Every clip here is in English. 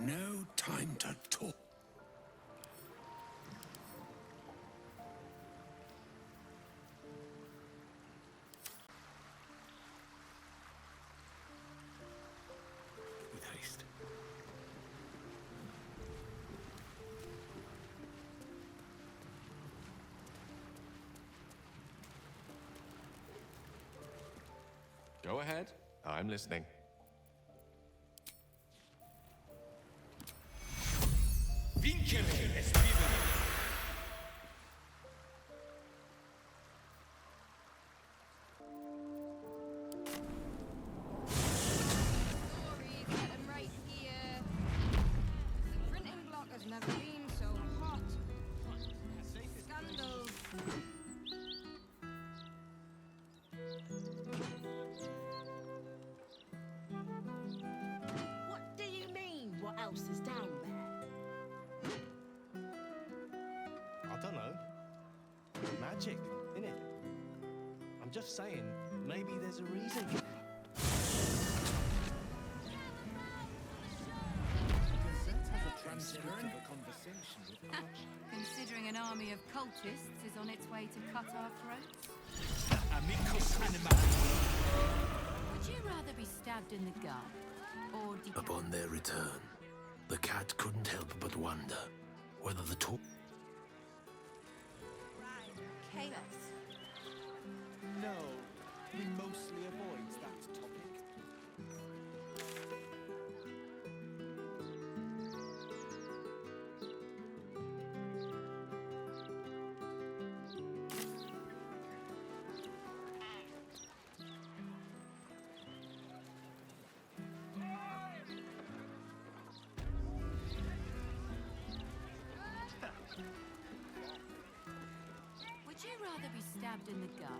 No time to talk. With haste. Go ahead. I'm listening. Vincere es vivere. Stories, get them right here. The printing block has never been so hot. Scandals. What do you mean, what else is down there? I don't know. Magic, innit? I'm just saying, maybe there's a reason. Considering an army of cultists is on its way to cut our throats? Amicus anima. Would you rather be stabbed in the gut or Upon their return, the cat couldn't help but wonder whether the talk. chaos? No, he mostly avoids that topic. Would you rather be stabbed in the gut?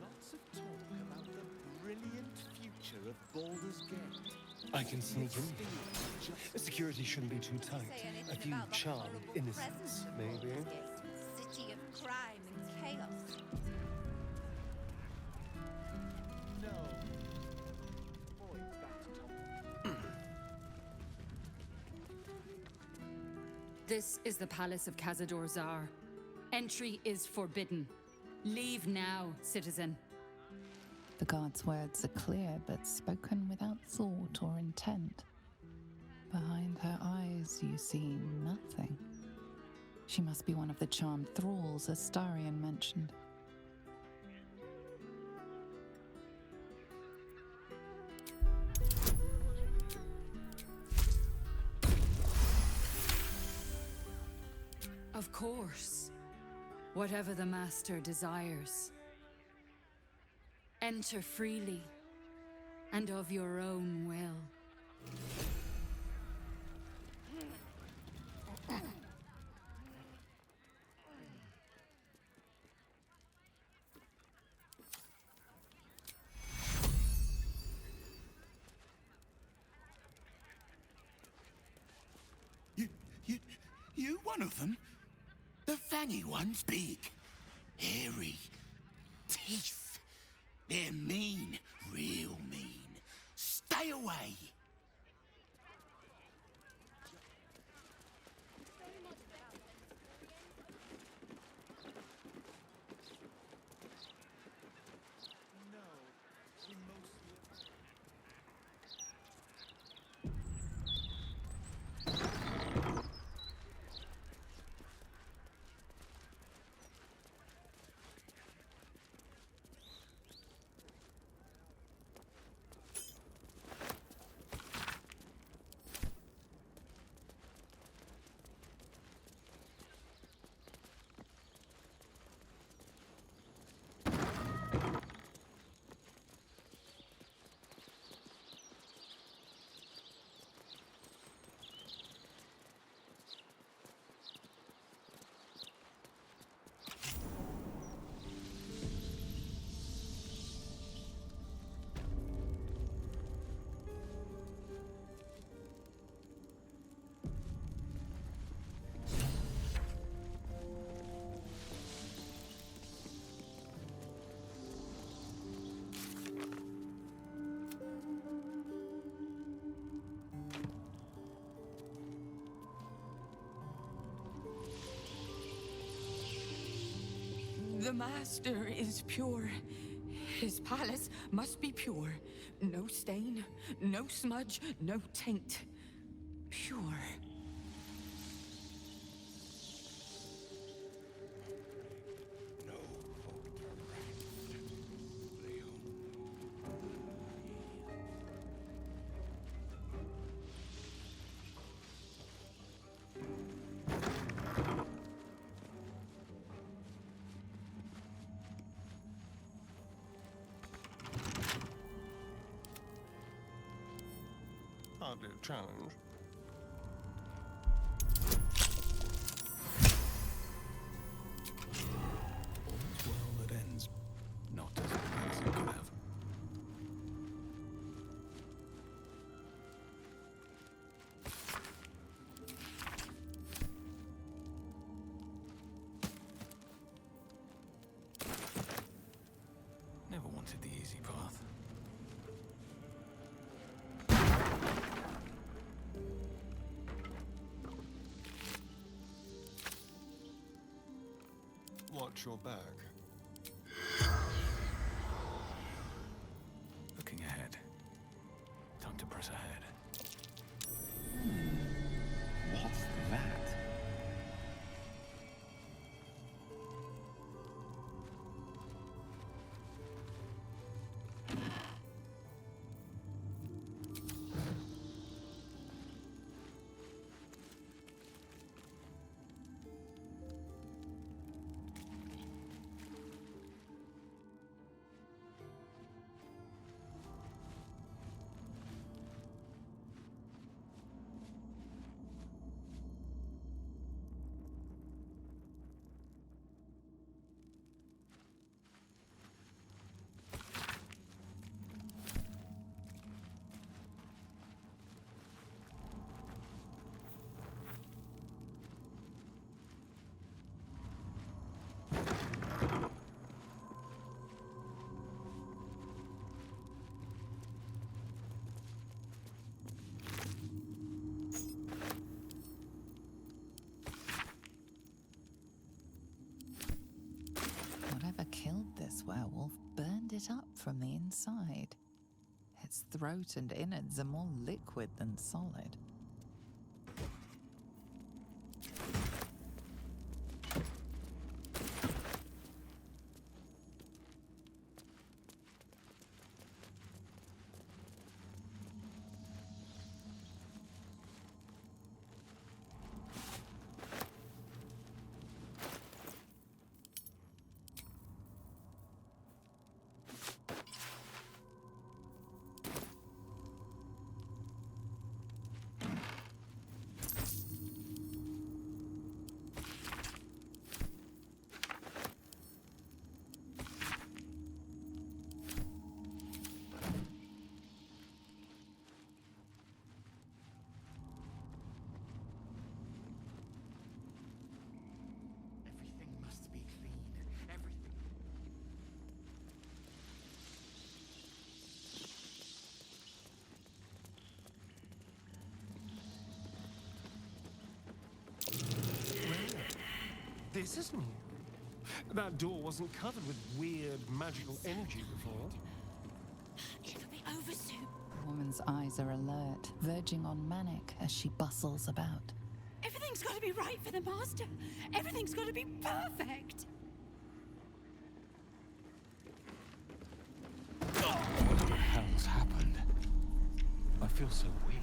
Lots of talk about the brilliant future of Baldur's Gate. I can sneak in. Security shouldn't be too tight. A few charmed innocents, maybe. City of crime and chaos. No, avoid that topic. This is the palace of Cazador Zar. Entry is forbidden. Leave now, citizen. The guard's words are clear, but spoken without thought or intent. Behind her eyes, you see nothing. She must be one of the charmed thralls Astarion mentioned. Of course. Whatever the master desires. Enter freely, and of your own will. You one of them? The fangy one's big, hairy, teeth. They're mean, real mean. Stay away. No, he mostly The master is pure. His palace must be pure. No stain, no smudge, no taint. Pure. Hardly a challenge. All's well that ends. Not as well as it could have. Never wanted the easy path. Watch your back. Looking ahead. Time to press ahead. What's that? Whatever killed this werewolf burned it up from the inside. Its throat and innards are more liquid than solid. Everything must be clean. Everything. This is new. That door wasn't covered with weird magical energy before. It'll be over soon. The woman's eyes are alert, verging on manic as she bustles about. Everything's got to be right for the master. Everything's got to be perfect. What the hell's happened? I feel so weak.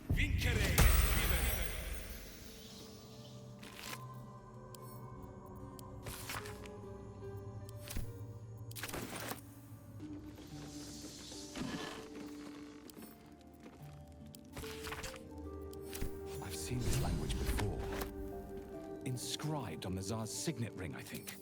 Vincere es vivere. I've seen this language before. Inscribed on the Tsar's signet ring, I think.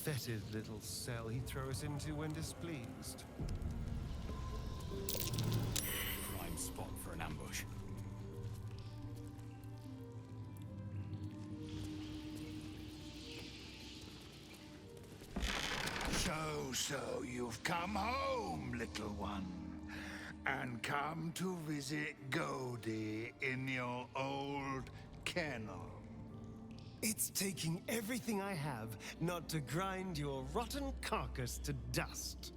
fetid little cell he'd throw us into when displeased. Prime spot for an ambush. So you've come home, little one, and come to visit Godie in your old kennel. It's taking everything I have not to grind your rotten carcass to dust.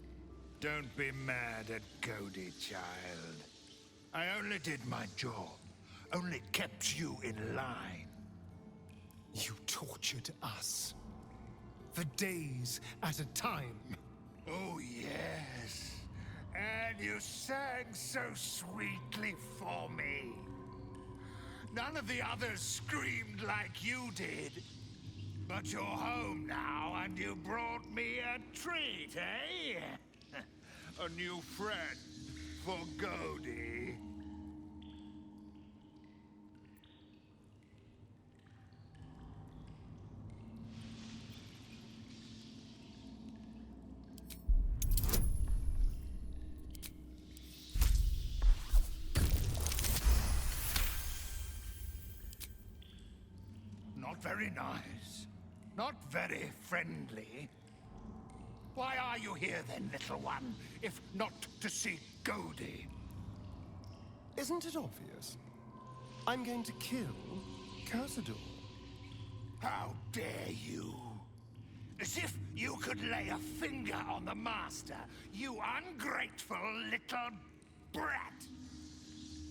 Don't be mad at Godie, child. I only did my job, only kept you in line. You tortured us. For days at a time. Oh, yes. And you sang so sweetly for me. None of the others screamed like you did. But you're home now, and you brought me a treat, eh? A new friend for Godie. Not very nice. Not very friendly. Why are you here then, little one, if not to see Godie? Isn't it obvious? I'm going to kill Cazador. How dare you? As if you could lay a finger on the master, you ungrateful little brat!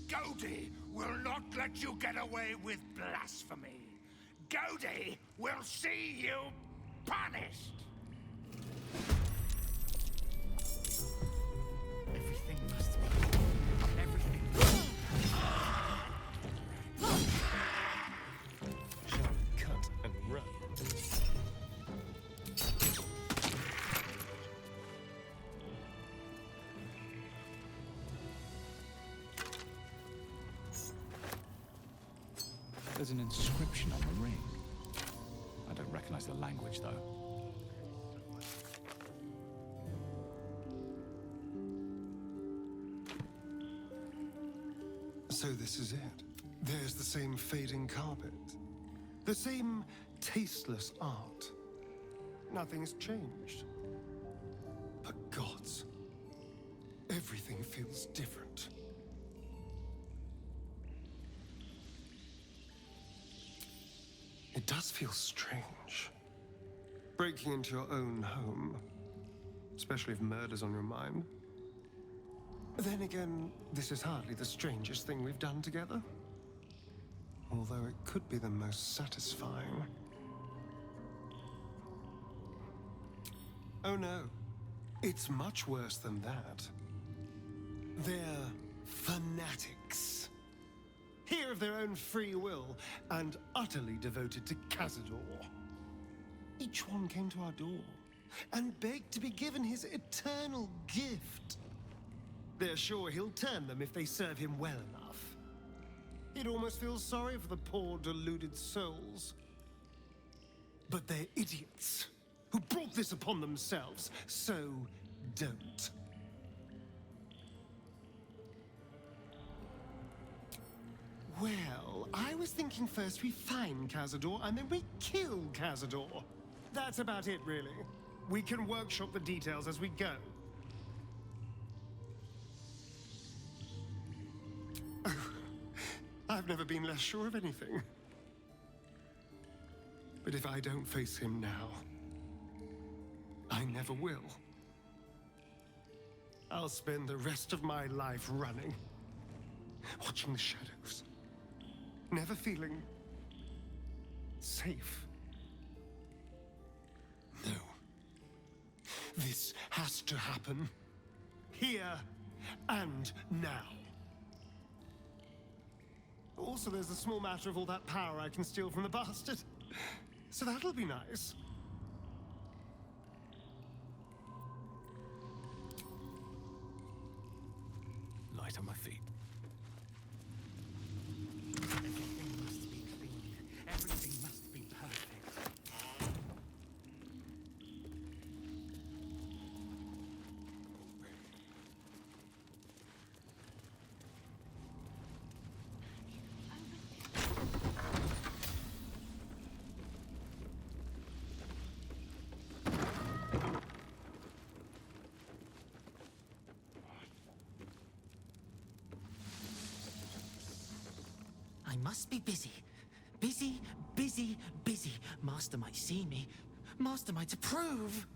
Godie will not let you get away with blasphemy. Godie will see you punished! Everything must be... Everything... Shall we cut and run? There's an inscription on the ring. I don't recognize the language, though. So this is it. There's the same fading carpet. The same tasteless art. Nothing's changed. But gods, everything feels different. It does feel strange. Breaking into your own home. Especially if murder's on your mind. Then again, this is hardly the strangest thing we've done together. Although it could be the most satisfying. Oh no. It's much worse than that. They're fanatics. Here of their own free will, and utterly devoted to Cazador. Each one came to our door, and begged to be given his eternal gift. They're sure he'll turn them if they serve him well enough. He'd almost feel sorry for the poor, deluded souls. But they're idiots, who brought this upon themselves, so don't. Well, I was thinking first we find Cazador, and then we kill Cazador. That's about it, really. We can workshop the details as we go. I've never been less sure of anything. But if I don't face him now, I never will. I'll spend the rest of my life running, watching the shadows, never feeling safe. No. This has to happen. Here and now. Also, there's the small matter of all that power I can steal from the bastard. So that'll be nice. Light on my feet. Everything must be clean. Everything must be perfect. must be busy. Busy, busy, busy. Master might see me. Master might approve.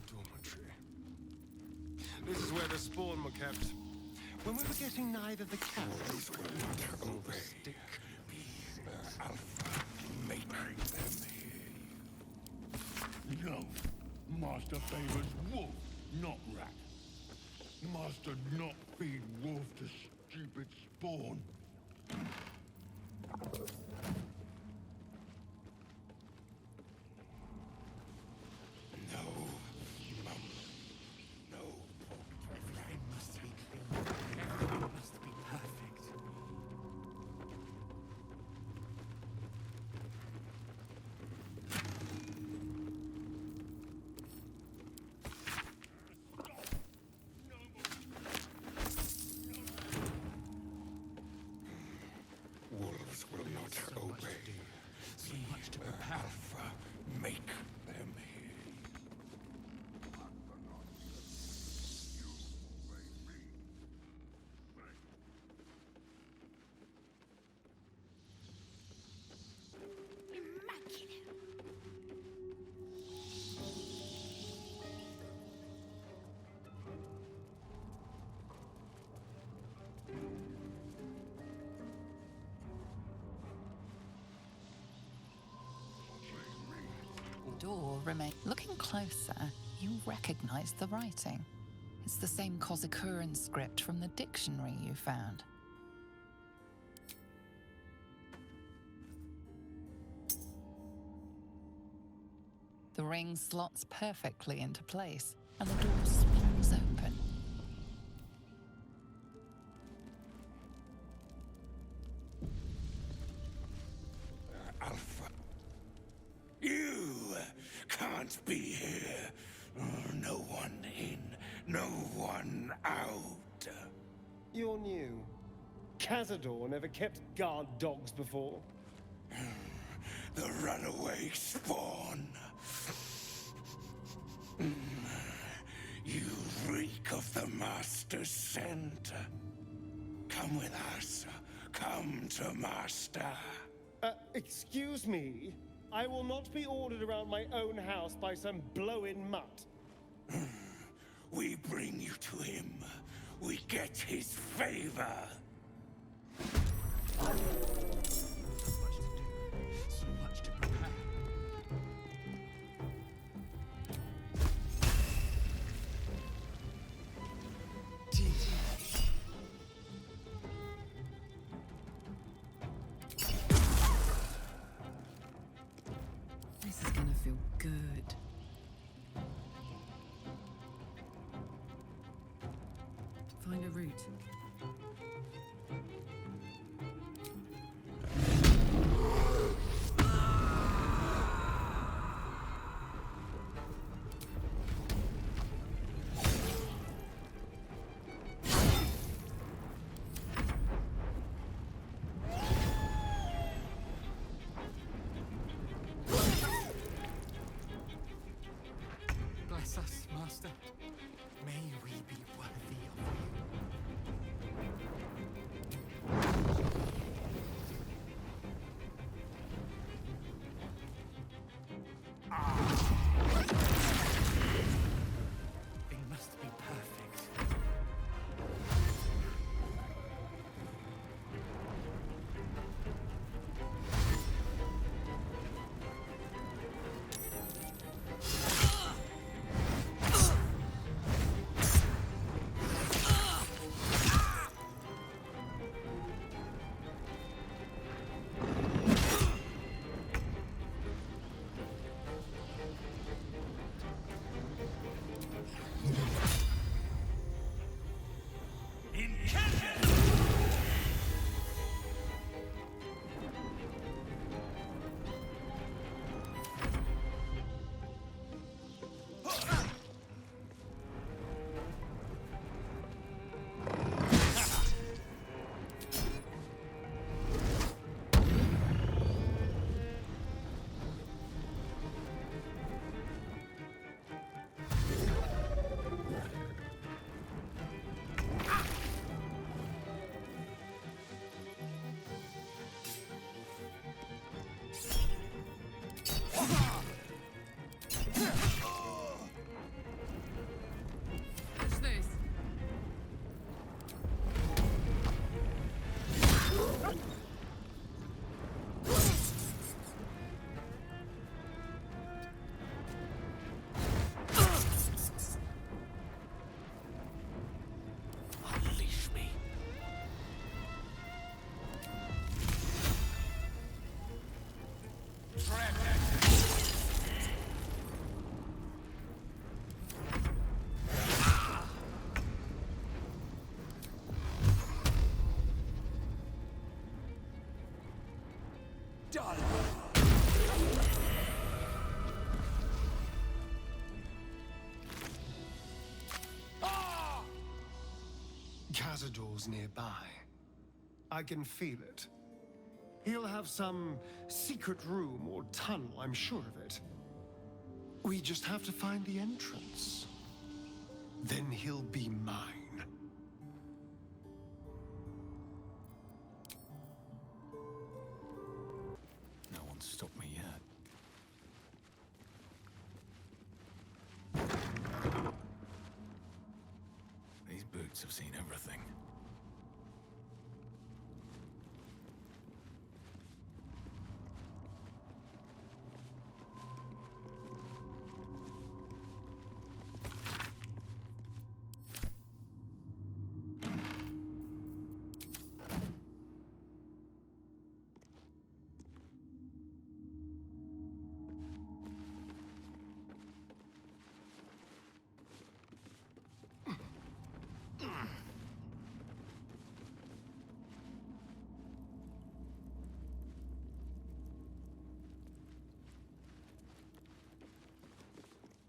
Dormitory. This is where the spawn were kept. When we were getting neither the cat nor the stick. Alpha, make them hear you. No. Master favors wolf, not rat. Master not feed wolf to stupid spawn. No, Mum. No. Everything must be clean. Everything must be perfect. Wolves will not obey. So much to prepare. Alpha, make them hear you. Immaculate. The door remained. Looking closer, you recognize the writing. It's the same Kozikuran script from the dictionary you found. The ring slots perfectly into place, and the door swings open. Alpha. You can't be here. No one in, no one out. You're new. Cazador never kept guard dogs before. The runaway spawn. You reek of the Master's scent. Come with us. Come to Master. Excuse me? I will not be ordered around my own house by some blow-in mutt. We bring you to him. We get his favor. So much to do. So much to prepare. This is gonna feel good. Find a route. Bless us, Master. May we be worthy of you. Cazador's nearby. I can feel it. He'll have some secret room or tunnel, I'm sure of it. We just have to find the entrance. Then he'll be mine. No one's stopped me yet. These boots have seen everything.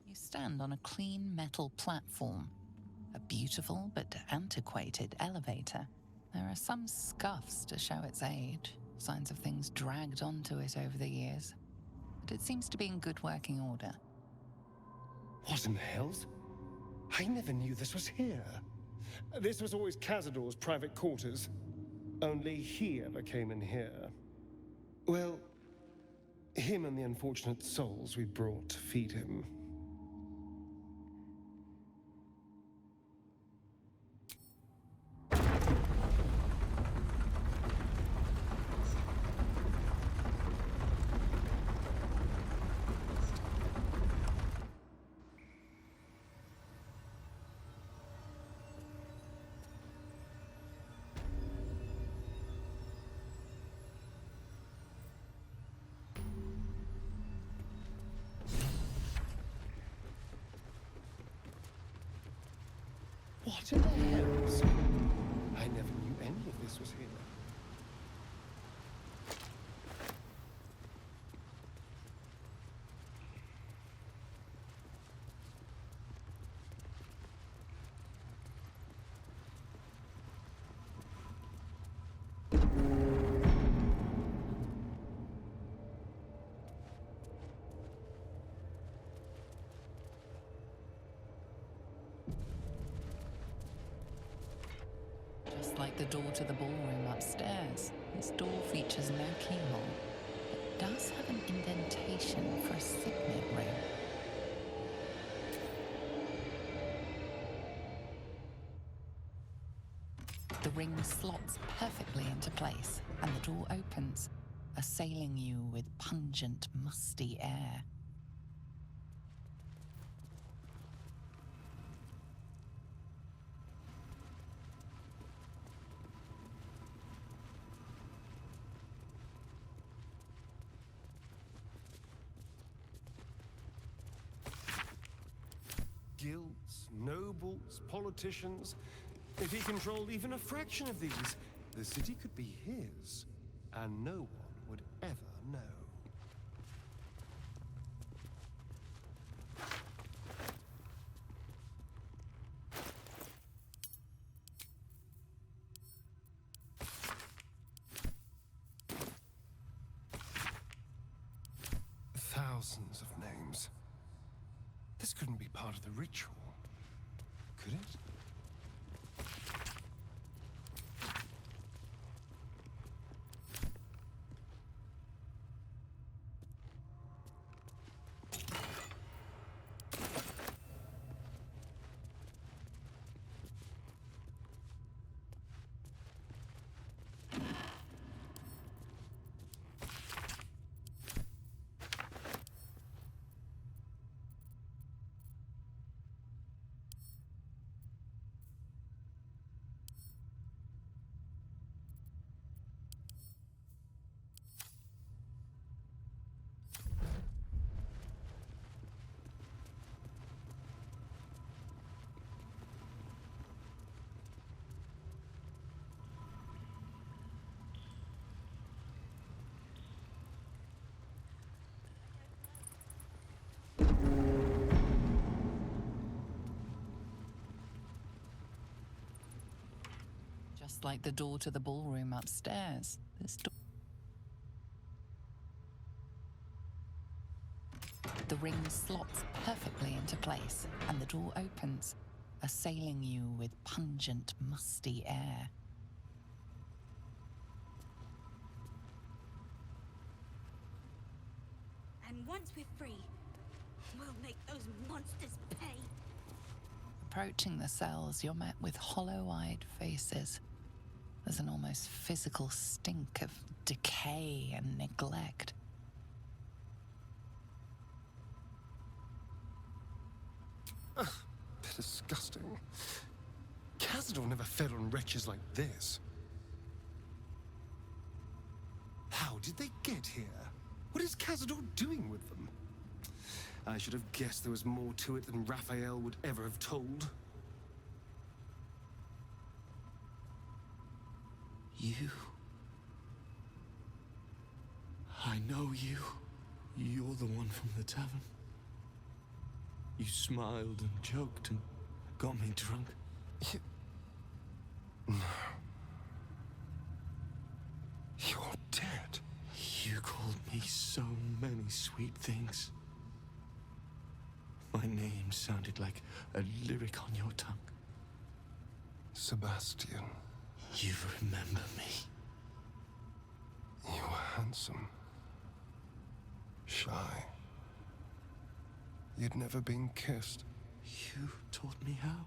You stand on a clean metal platform, a beautiful but antiquated elevator. There are some scuffs to show its age, signs of things dragged onto it over the years, but it seems to be in good working order. What in the hells? I never knew this was here. This was always Cazador's private quarters. Only he ever came in here. Well, him and the unfortunate souls we brought to feed him. What in the hells? I never knew any of this was here. Just like the door to the ballroom upstairs, this door features no keyhole, but does have an indentation for a signet ring. The ring slots perfectly into place, and the door opens, assailing you with pungent, musty air. Guilds, nobles, politicians. If he controlled even a fraction of these, the city could be his, and no one would ever know. Thousands of names. This couldn't be part of the ritual, could it? just like the door to the ballroom upstairs. This door. The ring slots perfectly into place, and the door opens, assailing you with pungent, musty air. And once we're free, we'll make those monsters pay. Approaching the cells, you're met with hollow-eyed faces. There's an almost physical stink of decay and neglect. Ugh, disgusting. Cazador never fed on wretches like this. How did they get here? What is Cazador doing with them? I should have guessed there was more to it than Raphael would ever have told. You. I know you. You're the one from the tavern. You smiled and joked and got me drunk. No. You're dead. You called me so many sweet things. My name sounded like a lyric on your tongue. Sebastian. You remember me. You were handsome. Shy. You'd never been kissed. You taught me how.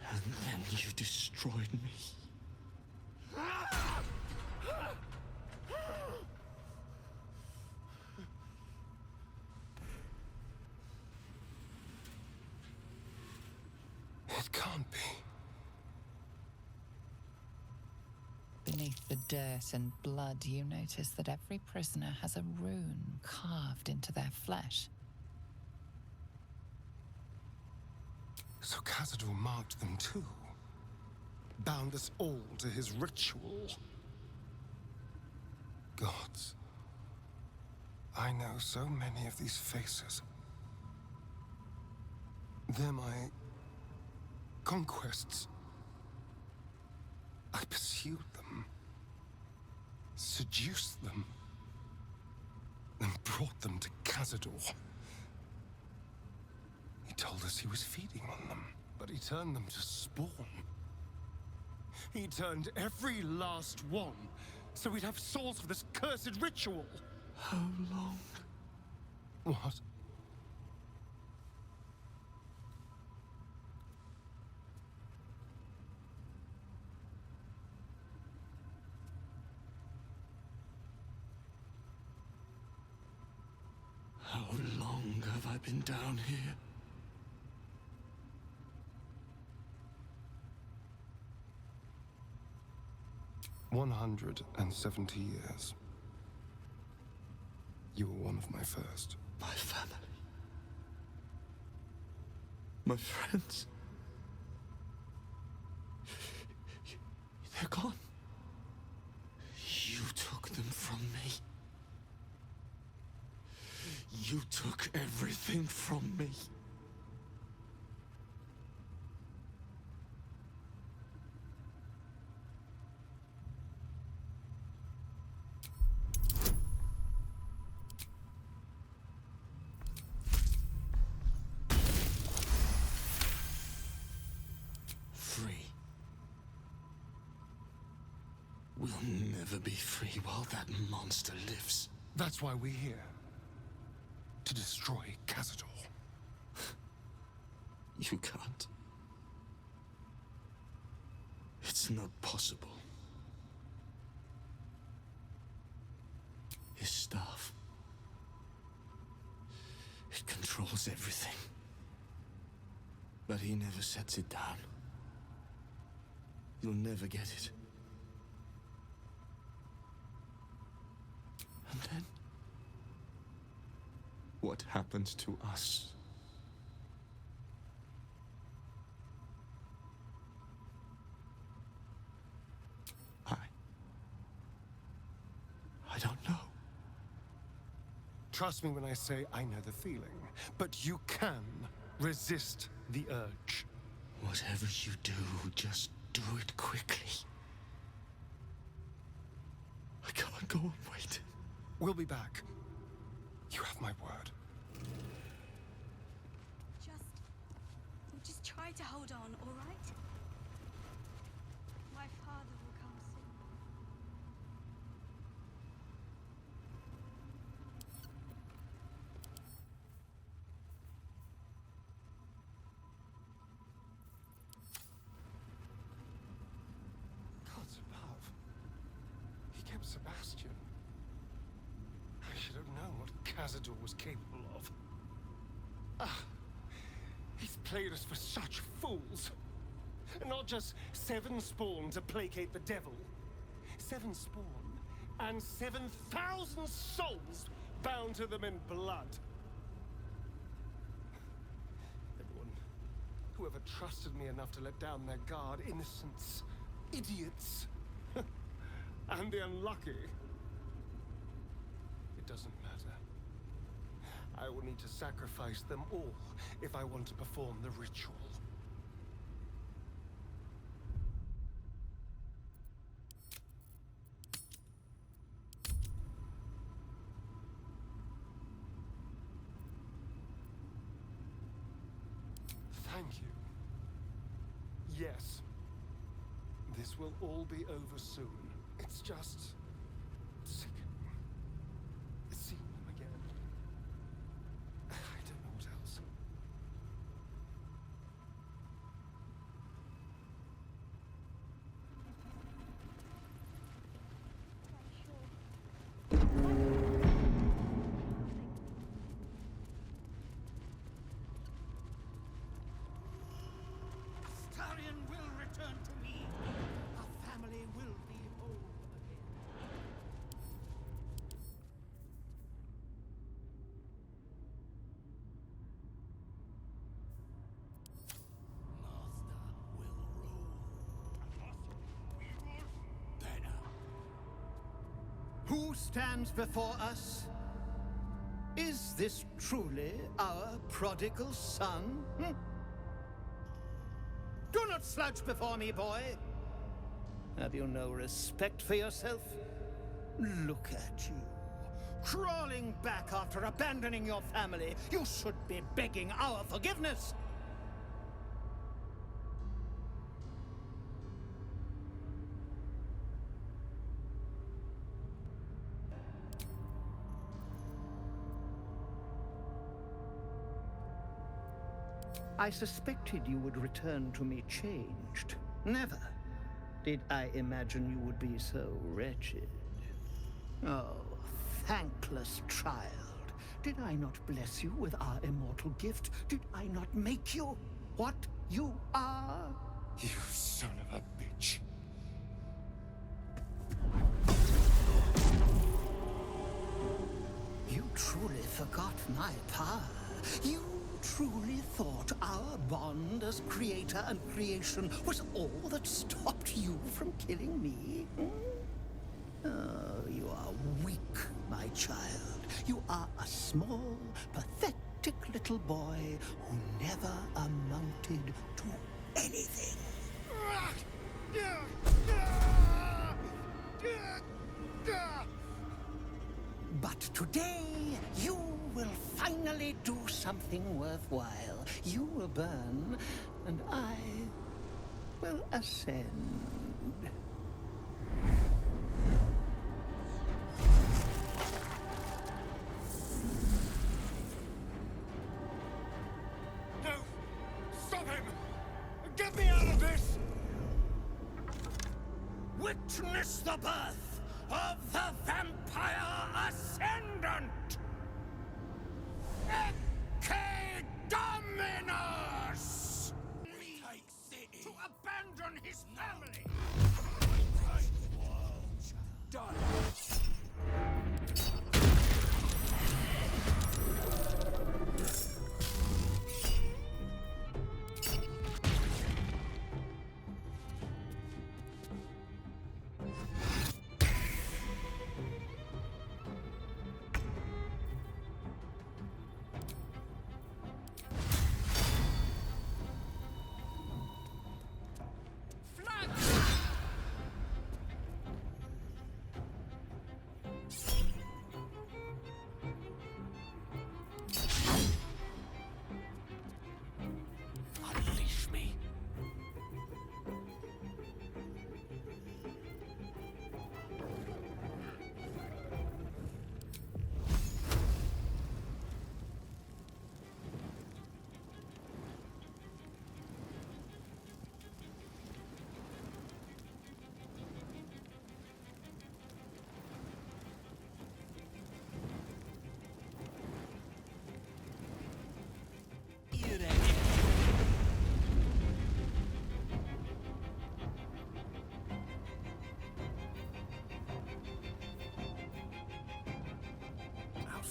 And then you destroyed me. It can't be. Beneath the dirt and blood, you notice that every prisoner has a rune carved into their flesh. So Cazador marked them too. Bound us all to his ritual. Gods. I know so many of these faces. They're my conquests. I pursued them, seduced them, and brought them to Cazador. He told us he was feeding on them, but he turned them to spawn. He turned every last one, so we'd have souls for this cursed ritual. How long? What? How long have I been down here? "170 years. You were one of my first. My family. My friends. They're gone. You took them from me. You took everything from me. Free. We'll never be free while that monster lives. That's why we're here. To destroy Cazador. You can't. It's not possible. His staff. It controls everything. But he never sets it down. You'll never get it. And then, what happens to us? I don't know. Trust me when I say I know the feeling, but you can resist the urge. Whatever you do, just do it quickly. I can't go on waiting. We'll be back. You have my word. Just try to hold on, all right? My father will come soon. Gods above. He kept Sebastian. I should have known what Cazador was capable of. He's played us for such fools. Not just 7 spawn to placate the devil. 7 spawn and 7,000 souls bound to them in blood. Everyone, whoever trusted me enough to let down their guard, innocents, idiots, and the unlucky. It doesn't matter. I will need to sacrifice them all if I want to perform the ritual. Thank you. Yes. This will all be over soon. It's just sickening. Seeing them again. I don't know what else. Starion will return to me. Our family will be whole again. Who stands before us? Is this truly our prodigal son? Do not slouch before me, boy. Have you no respect for yourself? Look at you. Crawling back after abandoning your family. You should be begging our forgiveness. I suspected you would return to me changed. Never did I imagine you would be so wretched. Oh, thankless child. Did I not bless you with our immortal gift? Did I not make you what you are? You son of a bitch. You truly forgot my power. You truly thought our bond as creator and creation was all that stopped you from killing me? Oh, you are weak, my child. You are a small, pathetic little boy who never amounted to anything. But today, you will finally do something worthwhile. You will burn, and I will ascend. No! Stop him! Get me out of this! Witness the birth of the Vampire Ascendant! Ecce Dominus! To abandon his family! Done!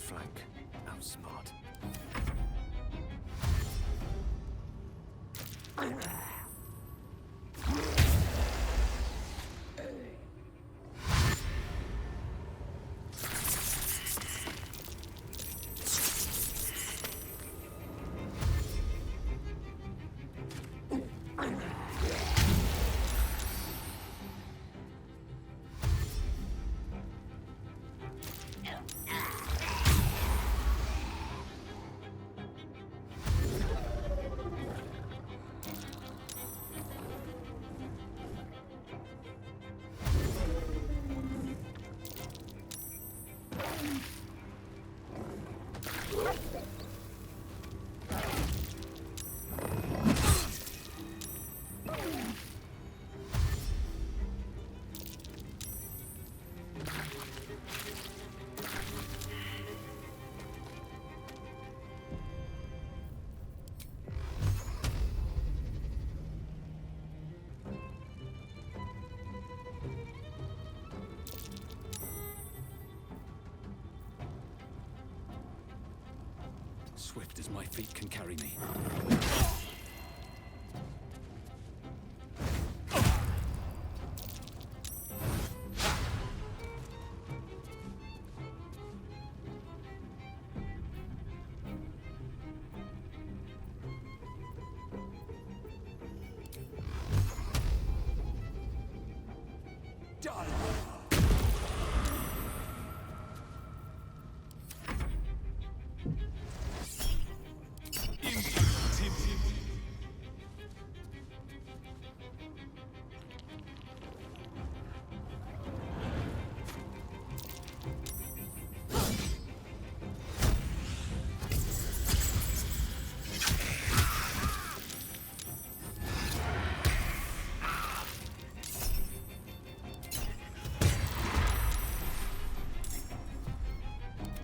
flank. Outsmart. Swift as my feet can carry me.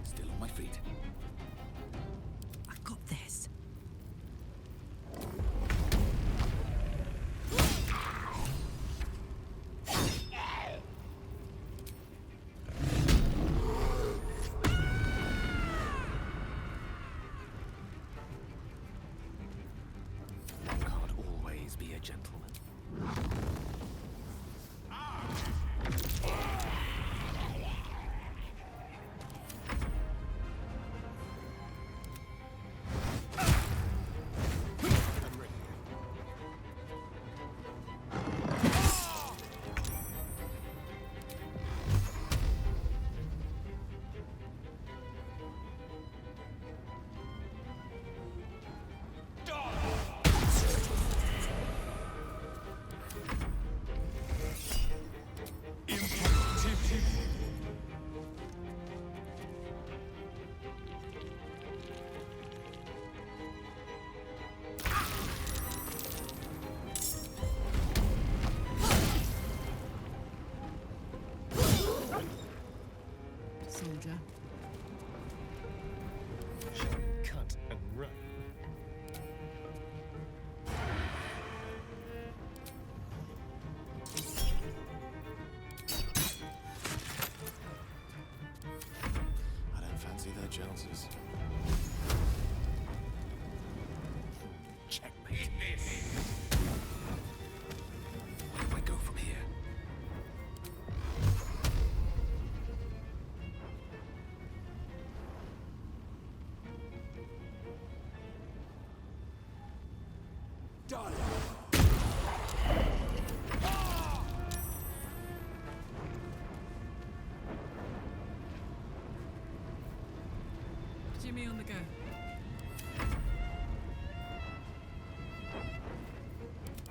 Still on my feet. I've got this. One can't always be a gentleman. Soldier. Cut and run. I don't fancy their chances. Checkmate. Where do I go from here? Done. Jimmy on the go.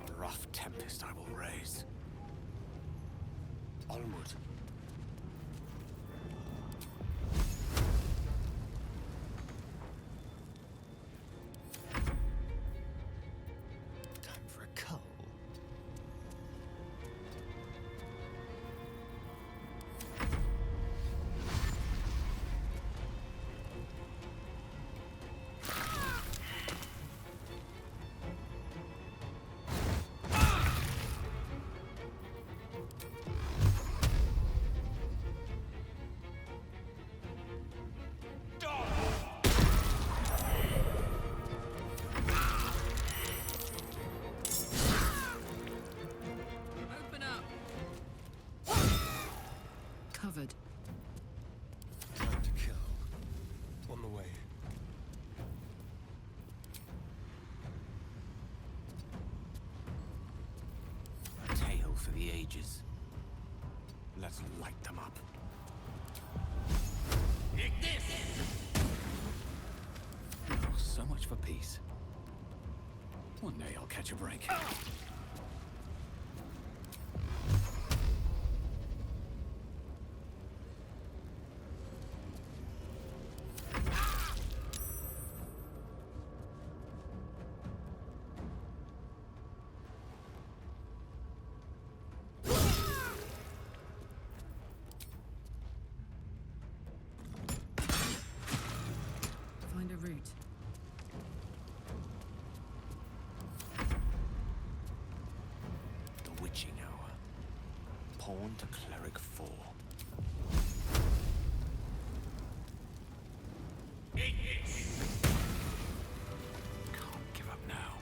A rough tempest I will raise. Onward. Time for a cull. ages. Let's light them up. Oh, so much for peace. One day I'll catch a break. Find a route. The witching hour. Pawn to cleric 4. Can't give up now.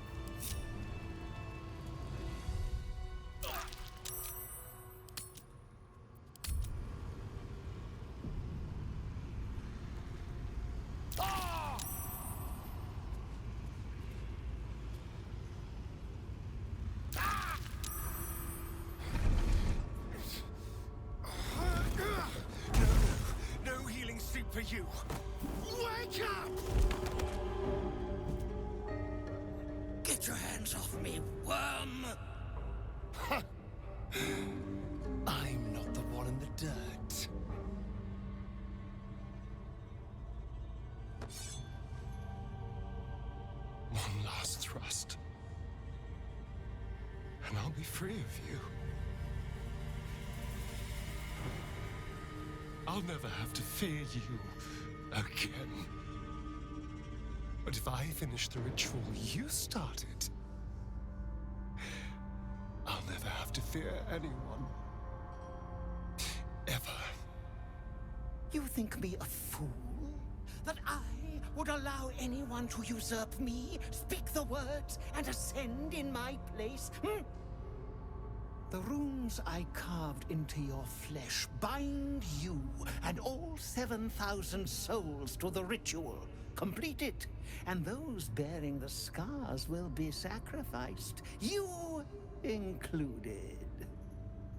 No healing soup for you. Wake up! Get your hands off me, worm! I'm not the one in the dirt. One last thrust. And I'll be free of you. I'll never have to fear you again. But if I finish the ritual you started, I'll never have to fear anyone. Ever. You think me a fool? That I would allow anyone to usurp me, speak the words, and ascend in my place? The runes I carved into your flesh bind you and all 7,000 souls to the ritual. Complete it, and those bearing the scars will be sacrificed, you included.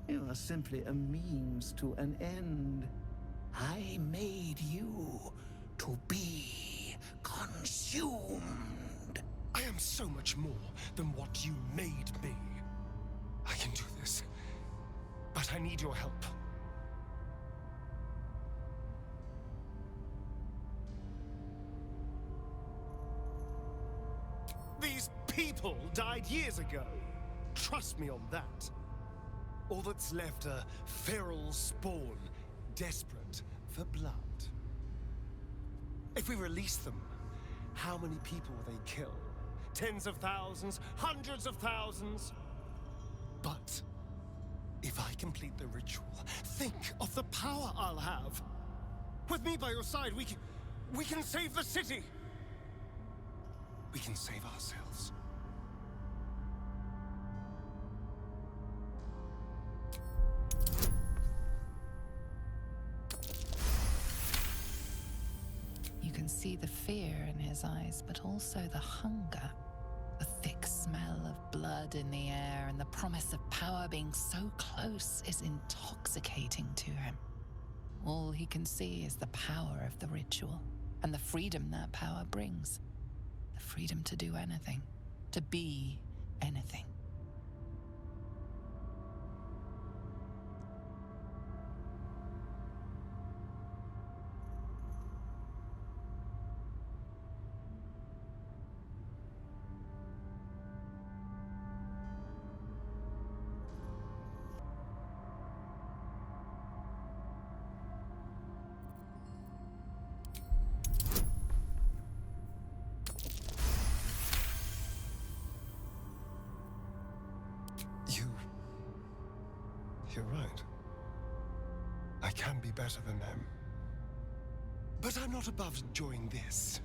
You are simply a means to an end. I made you to be consumed. I am so much more than what you made me. I can do this, but I need your help. These people died years ago. Trust me on that. All that's left are feral spawn, desperate for blood. If we release them, how many people will they kill? Tens of thousands, hundreds of thousands? But if I complete the ritual, think of the power I'll have. With me by your side, we can save the city. We can save ourselves. You can see the fear in his eyes, but also the hunger. The thick smell of blood in the air and the promise of power being so close is intoxicating to him. All he can see is the power of the ritual and the freedom that power brings. The freedom to do anything, to be anything. You're right. I can be better than them. But I'm not above enjoying this.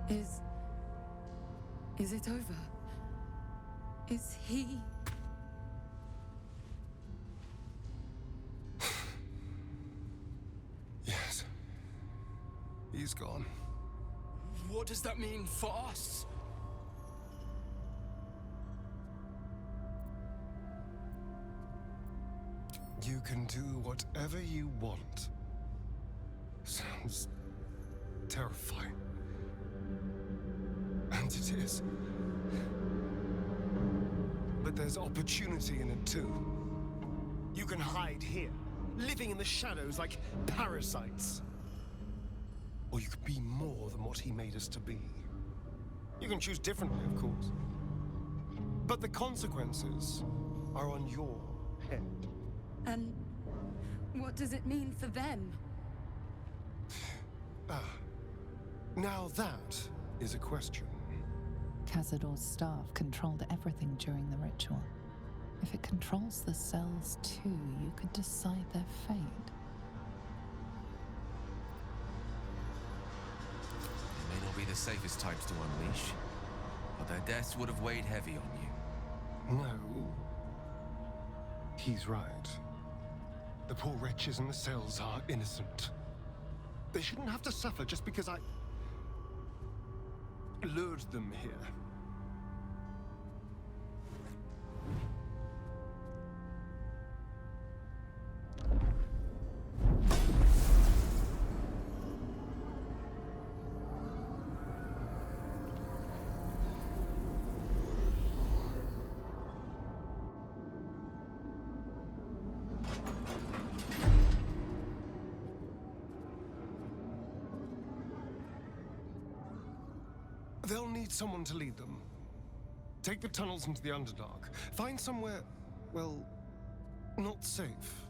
Is it over? Is he... Yes. He's gone. What does that mean for us? You can do whatever you want. Sounds terrifying. And it is. But there's opportunity in it too. You can hide here, living in the shadows like parasites. Or you could be more than what he made us to be. You can choose differently, of course. But the consequences are on your head. And what does it mean for them? Now that is a question. Cazador's staff controlled everything during the ritual. If it controls the cells too, you could decide their fate. They may not be the safest types to unleash, but their deaths would have weighed heavy on you. No. He's right. The poor wretches in the cells are innocent. They shouldn't have to suffer just because I lured them here. They'll need someone to lead them. Take the tunnels into the Underdark. Find somewhere, well, not safe,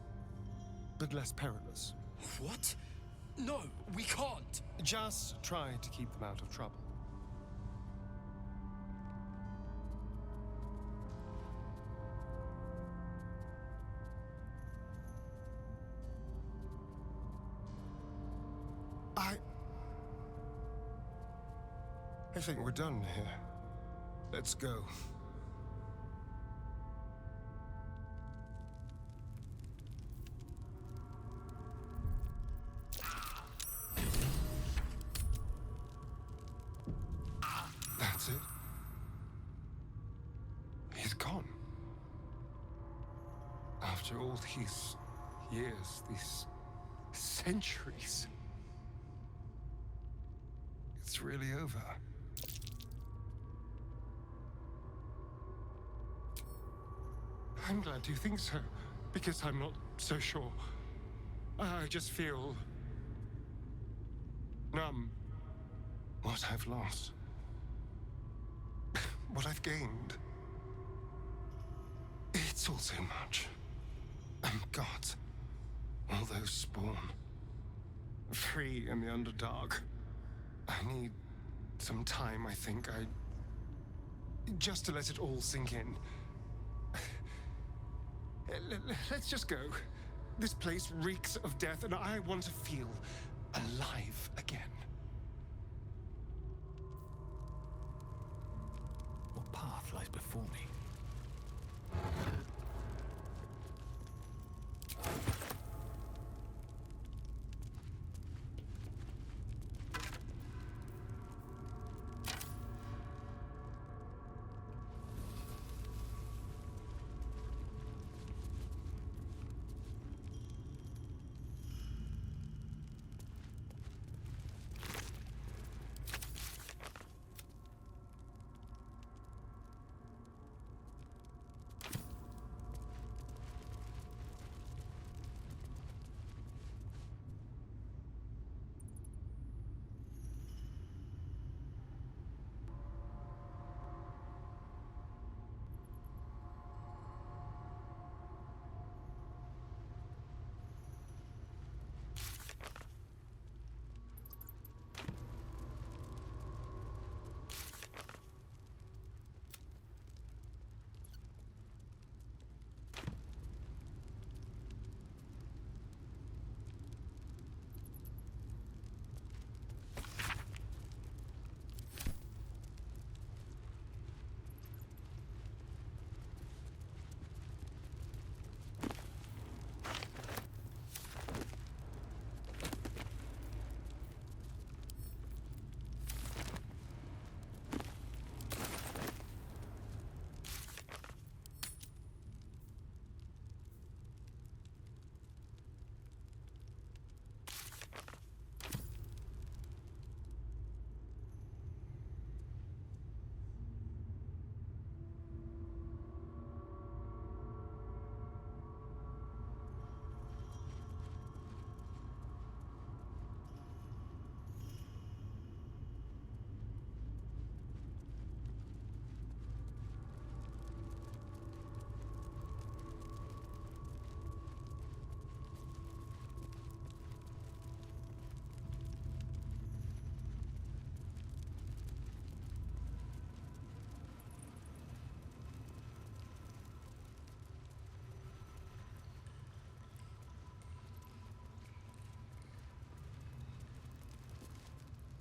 but less perilous. What? No, we can't. Just try to keep them out of trouble. I think we're done here. Let's go. That's it. He's gone. After all these years, these centuries. It's really over. I'm glad you think so, because I'm not so sure. I just feel numb. What I've lost. What I've gained. It's all so much. And God, all those spawn. Free in the Underdark. I need some time, I think. Just to let it all sink in. Let's just go. This place reeks of death, and I want to feel alive again. What path lies before me?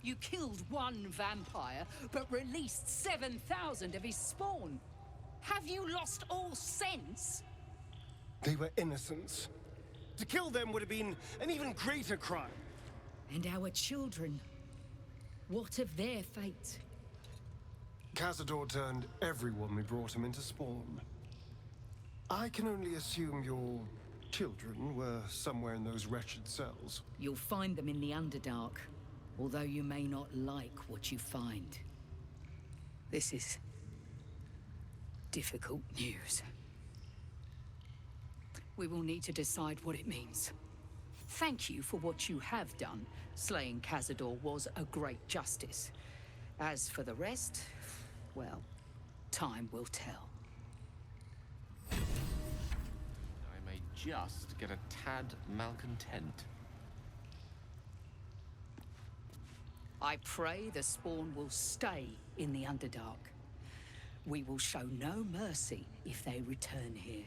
You killed one vampire, but released 7,000 of his spawn. Have you lost all sense? They were innocents. To kill them would have been an even greater crime. And our children? What of their fate? Cazador turned everyone we brought him into spawn. I can only assume your children were somewhere in those wretched cells. You'll find them in the Underdark, although you may not like what you find. This is difficult news. We will need to decide what it means. Thank you for what you have done. Slaying Cazador was a great justice. As for the rest, well, time will tell. I may just get a tad malcontent. I pray the spawn will stay in the Underdark. We will show no mercy if they return here.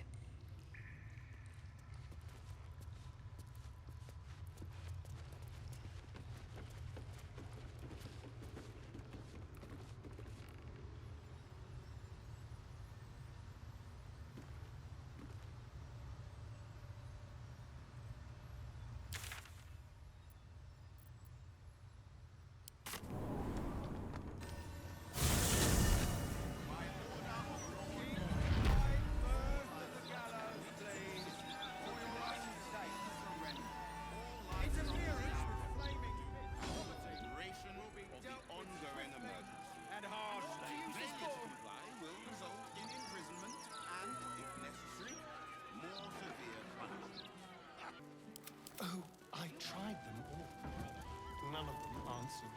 Oh, I tried them all. None of them answered.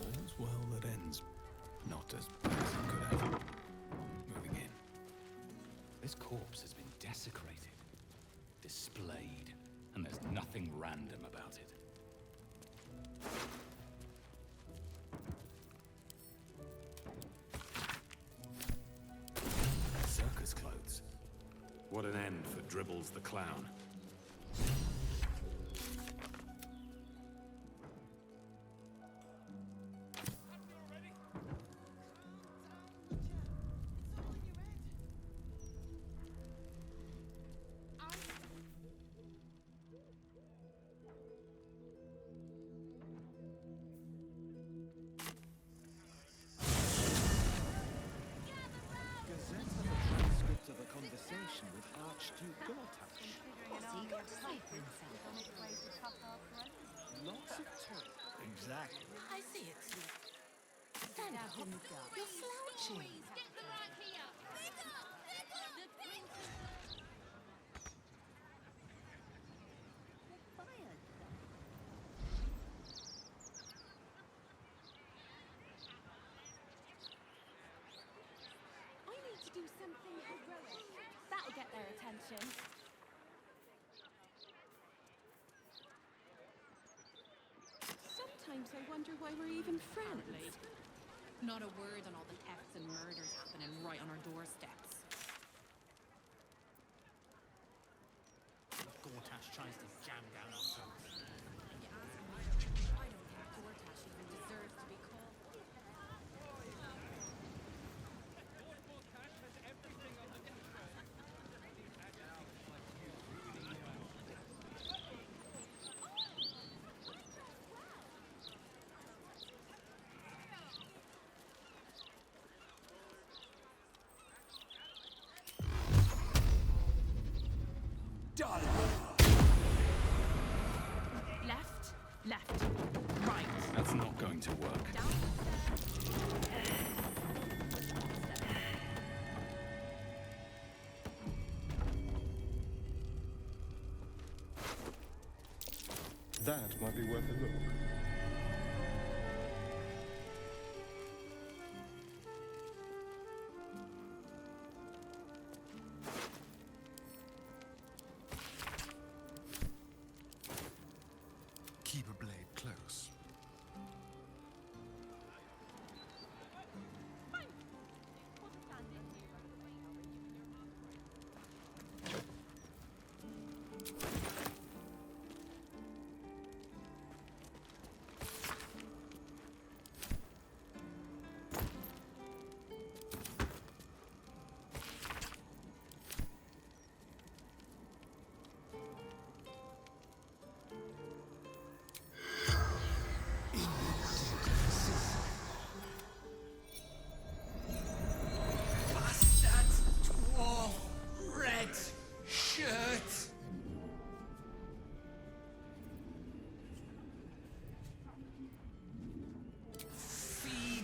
All's well that ends. Not as bad as it could have. Moving in. This corpse has been desecrated, displayed, and there's nothing random about it. Circus clothes. What an end for Dribbles the Clown. Of a conversation with Archduke Gortash. Secret siphon Lots of talk. Exactly. I see it. Stand up. You're slouching. Get the right here! I need to do something heroic. That'll get their attention. Sometimes I wonder why we're even friends. Not a word on all the thefts and murders happening right on our doorsteps. Gortash tries to jam down our throats. I don't think Gortash even deserves to be called. Left, right. That's not going to work. That might be worth a look. Keep a blade close.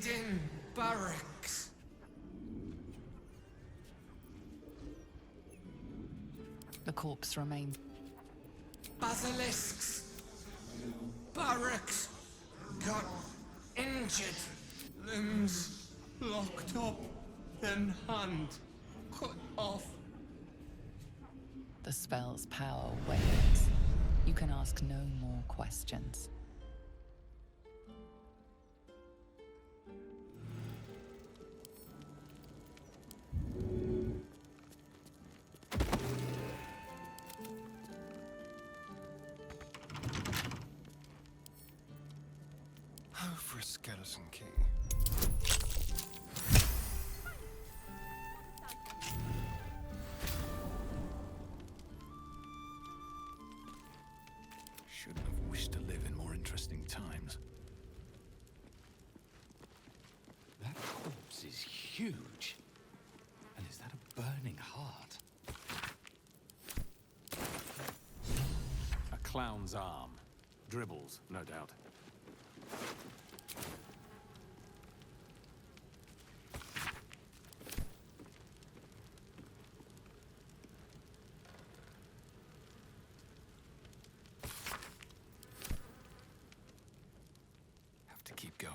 bleeding barracks. The corpse remains. Basilisks. Barracks. Got injured. Limbs locked up. Then hand cut off. The spell's power wanes. You can ask no more questions. Oh, for a skeleton key. Shouldn't have wished to live in more interesting times. That corpse is huge. And is that a burning heart? A clown's arm. Dribbles, no doubt. Have to keep going.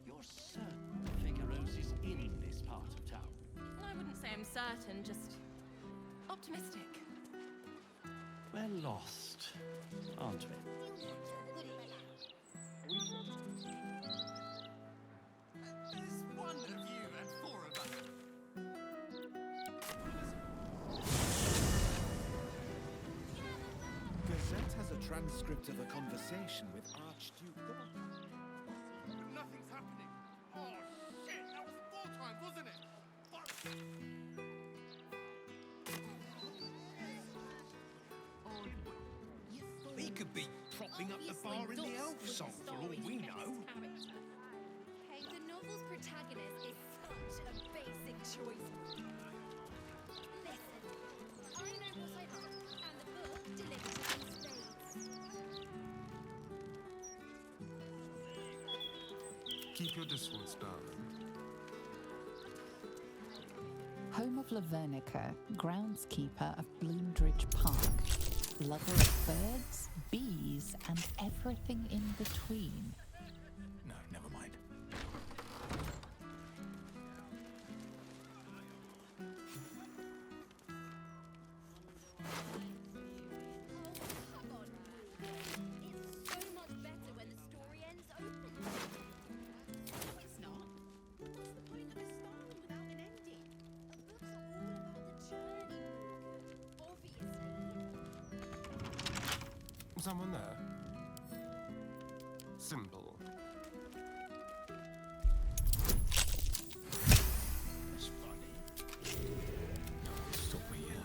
You're certain Figaro's is in this part of town? I wouldn't say I'm certain, just optimistic. We're lost, aren't we? There's one of you and four of us. Gazette has a transcript of a conversation with Archduke. But nothing's happening. Oh, shit! That was 4 times, wasn't it? Fuck. He could be propping up the bar in the elf song for all we know. Hey, the novel's protagonist is such a basic choice. Listen, I know what I like, and the book delivers it in spades. Keep your distance, darling. Home of Lavernica, groundskeeper of Bloomdridge Park, lover of birds, bees, and everything in between. No, never mind. Come on. It's so much better when the story ends open. No, it's not. What's the point of a story without an ending? Books are all about the journey, obviously. Someone there? Symbol. It's funny. No one stop me yet.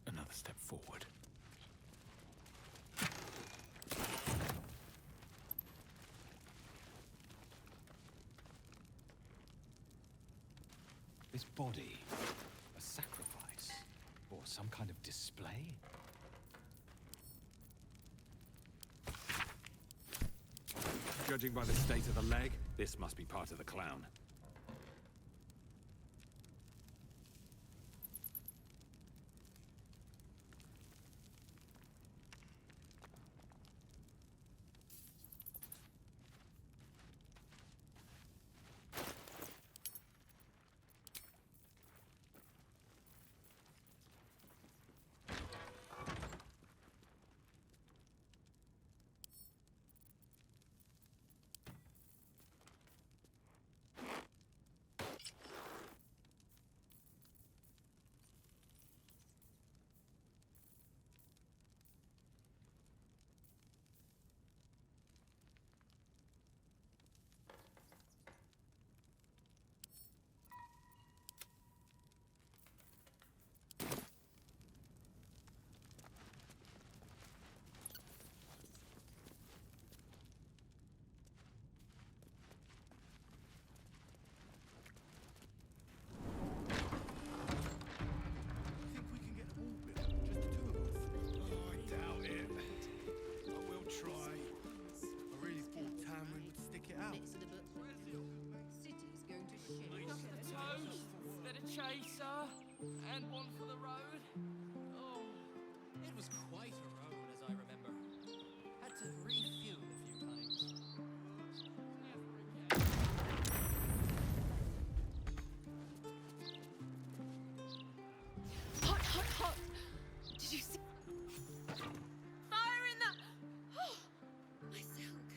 Another step forward. This body, a sacrifice, or some kind of display? Judging by the state of the leg, this must be part of the clown. day, sir, and one for the road. Oh, It was quite a road, as I remember. Had to refuel a few times. Hot, hot, hot! Did you see? Fire in the... Oh, my silk.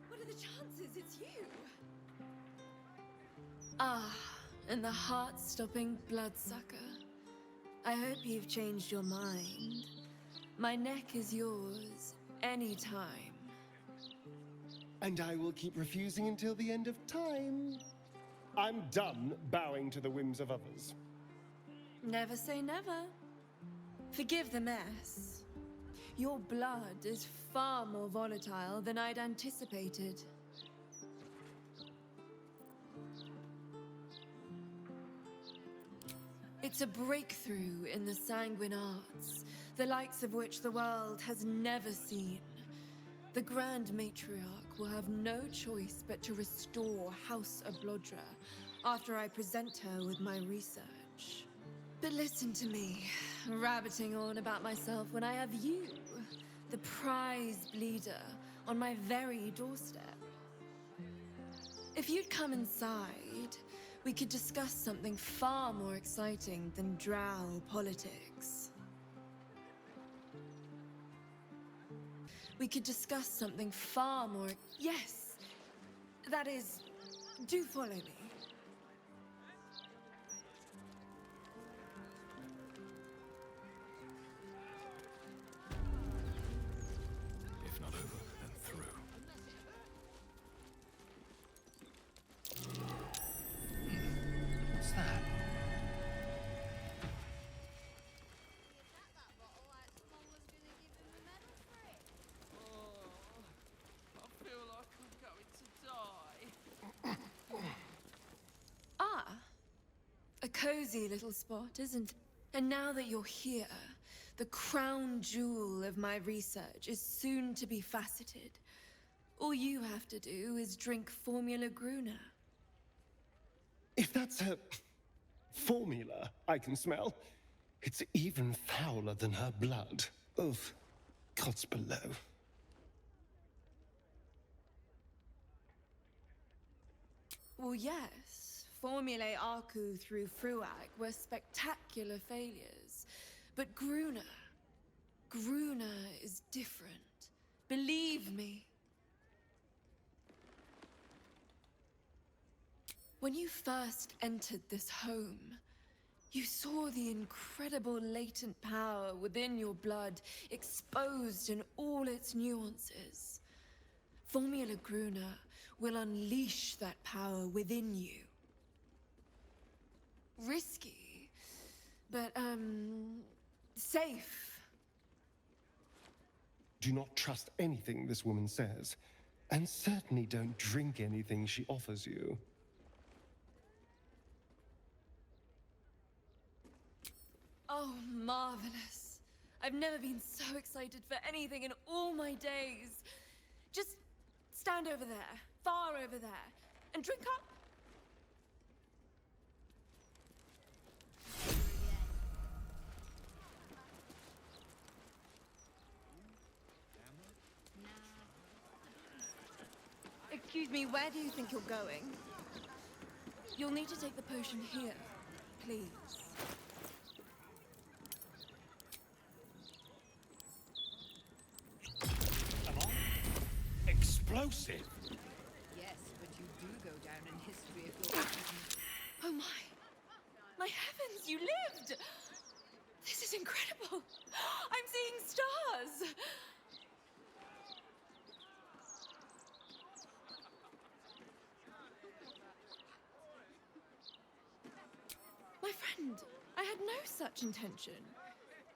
What are the chances it's you? Ah, and the heart-stopping bloodsucker. I hope you've changed your mind. My neck is yours, anytime. And I will keep refusing until the end of time. I'm done bowing to the whims of others. Never say never. Forgive the mess. Your blood is far more volatile than I'd anticipated. It's a breakthrough in the sanguine arts, the likes of which the world has never seen. The Grand Matriarch will have no choice but to restore House Ablodra after I present her with my research. But listen to me, rabbiting on about myself when I have you, the prize bleeder, on my very doorstep. If you'd come inside, we could discuss something far more exciting than drow politics. We could discuss something far more... Yes! That is, do follow me. If not over, then through. What's that? I feel like I'm going to die. Ah, a cozy little spot, isn't it? And now that you're here, the crown jewel of my research is soon to be faceted. All you have to do is drink Formula Gruner. If that's her formula I can smell, it's even fouler than her blood. Of gods below. Well, yes. Formulae Arcu through Fruag were spectacular failures. But Gruner is different. Believe me. When you first entered this home, you saw the incredible latent power within your blood exposed in all its nuances. Formula Gruner will unleash that power within you. Risky, but, safe. Do not trust anything this woman says, and certainly don't drink anything she offers you. Oh, marvelous. I've never been so excited for anything in all my days. Just stand over there, far over there, and drink up. Excuse me, where do you think you're going? You'll need to take the potion here, please. Explosive! Yes, but you do go down in history of your Oh my! My heavens, you lived! This is incredible! I'm seeing stars! My friend, I had no such intention.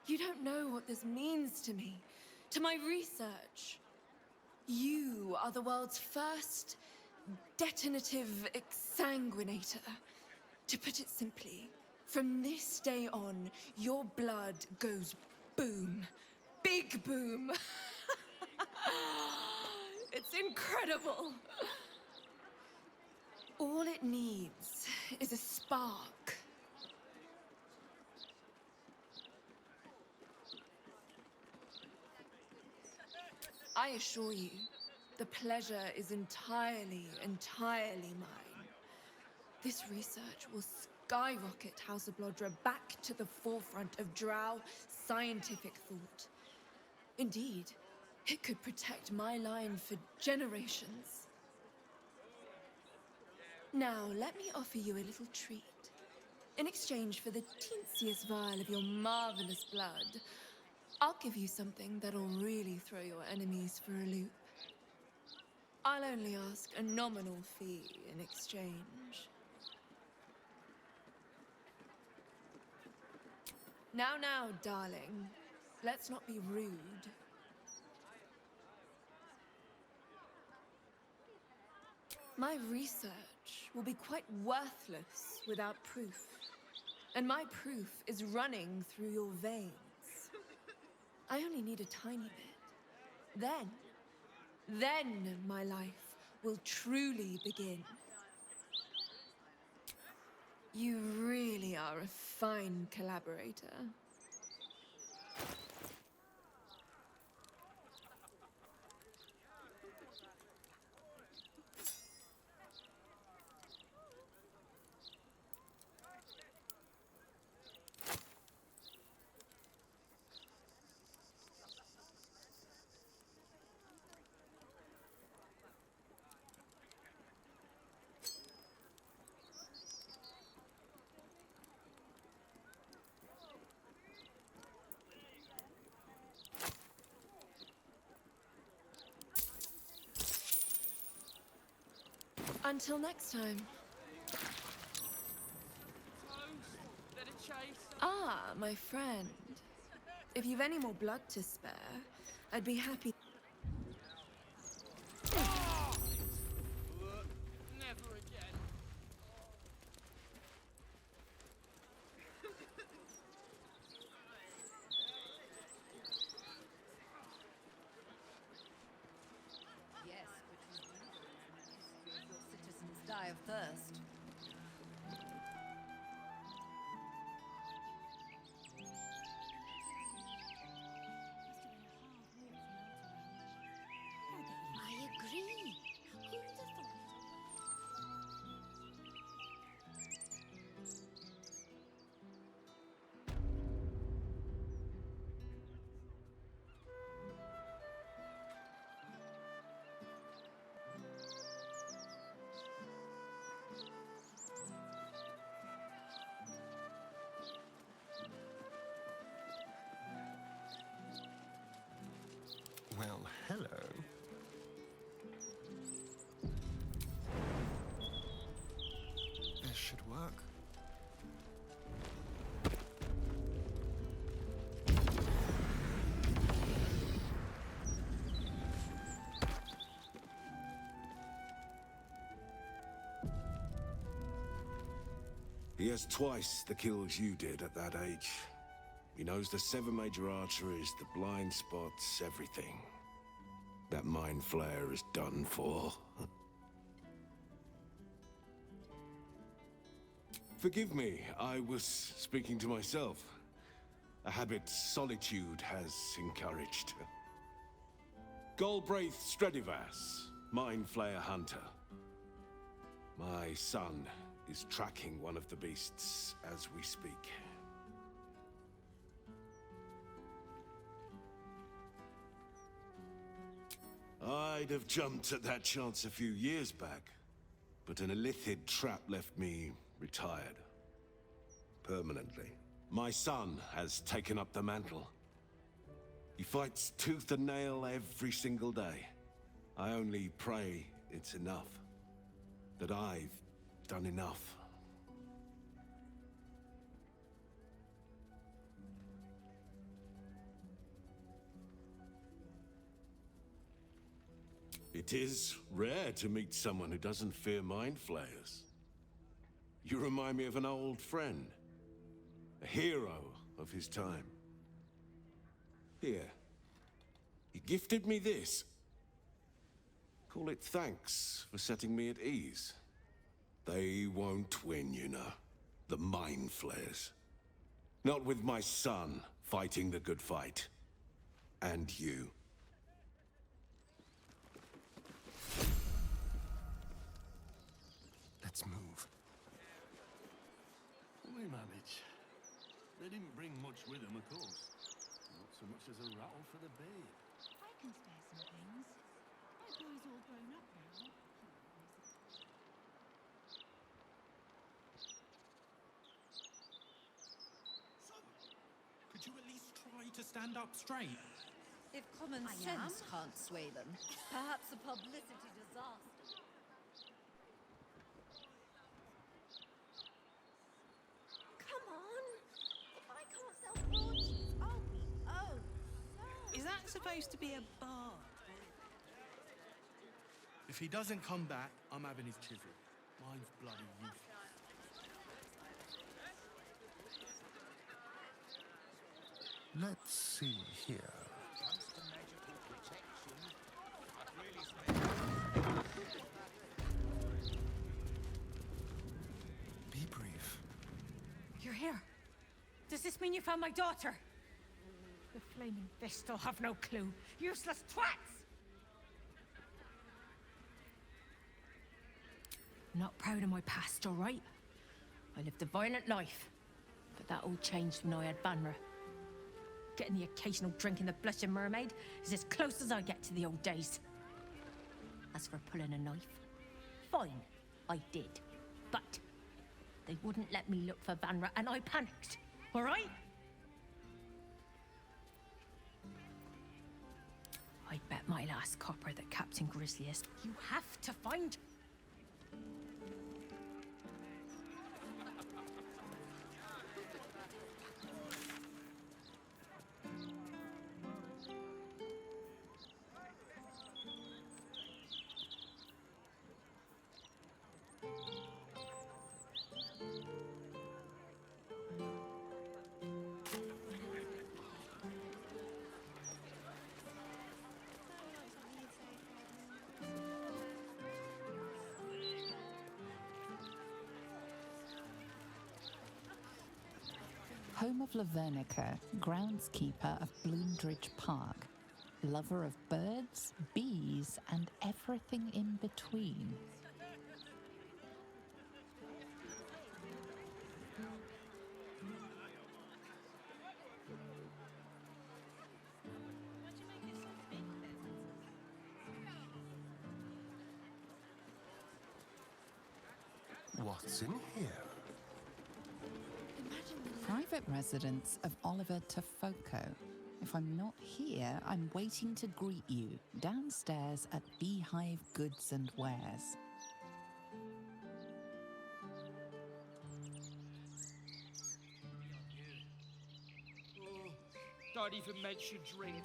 You don't know what this means to me, to my research. You are the world's first detonative exsanguinator. To put it simply, from this day on, your blood goes boom. Big boom. It's incredible. All it needs is a spark. I assure you, the pleasure is entirely mine. This research will skyrocket House of Blodra back to the forefront of Drow scientific thought. Indeed, it could protect my line for generations. Now, let me offer you a little treat. In exchange for the teensiest vial of your marvelous blood, I'll give you something that'll really throw your enemies for a loop. I'll only ask a nominal fee in exchange. Now, darling. Let's not be rude. My research will be quite worthless without proof. And my proof is running through your veins. I only need a tiny bit. Then my life will truly begin. You really are a fine collaborator. Until next time. Ah, my friend. If you've any more blood to spare, I'd be happy. Never again. Yes, which was your citizens die of thirst. I agree. Who would have thought? Well, hello. This should work. He has twice the kills you did at that age. He knows the 7 major arteries, the blind spots, everything. That mind flayer is done for. Forgive me, I was speaking to myself. A habit solitude has encouraged. Galbraith Stredivas, mind flayer hunter. My son is tracking one of the beasts as we speak. I'd have jumped at that chance a few years back, but an illithid trap left me retired. Permanently. My son has taken up the mantle. He fights tooth and nail every single day. I only pray it's enough. That I've done enough. It is rare to meet someone who doesn't fear mind flayers. You remind me of an old friend. A hero of his time. Here. He gifted me this. Call it thanks for setting me at ease. They won't win, you know. The mind flayers. Not with my son fighting the good fight. And you. Let's move. We manage. They didn't bring much with them, of course. Not so much as a rattle for the babe. I can spare some things. My boy's all grown up now. Could you at least try to stand up straight? If common sense can't sway them, perhaps a publicity disaster. Come on! If I can't sell broadsheets, I'll be oh so... Is that supposed to be a bar? If he doesn't come back, I'm having his chisel. Mine's bloody useless. Let's see here. Be brief. You're here. Does this mean you found my daughter? The flaming fish still have no clue. Useless twats! I'm not proud of my past, all right? I lived a violent life, but that all changed when I had Vanra. Getting the occasional drink in the Blushing Mermaid is as close as I get to the old days. As for pulling a knife, fine, I did. But they wouldn't let me look for Vanra, and I panicked, all right? I'd bet my last copper that Captain Grisliest, you have to find. Home of Lavernica, groundskeeper of Bloomdridge Park, lover of birds, bees, and everything in between. What's in here? Private residence of Oliver Tafoco. If I'm not here, I'm waiting to greet you downstairs at Beehive Goods and Wares. Don't even mention drink.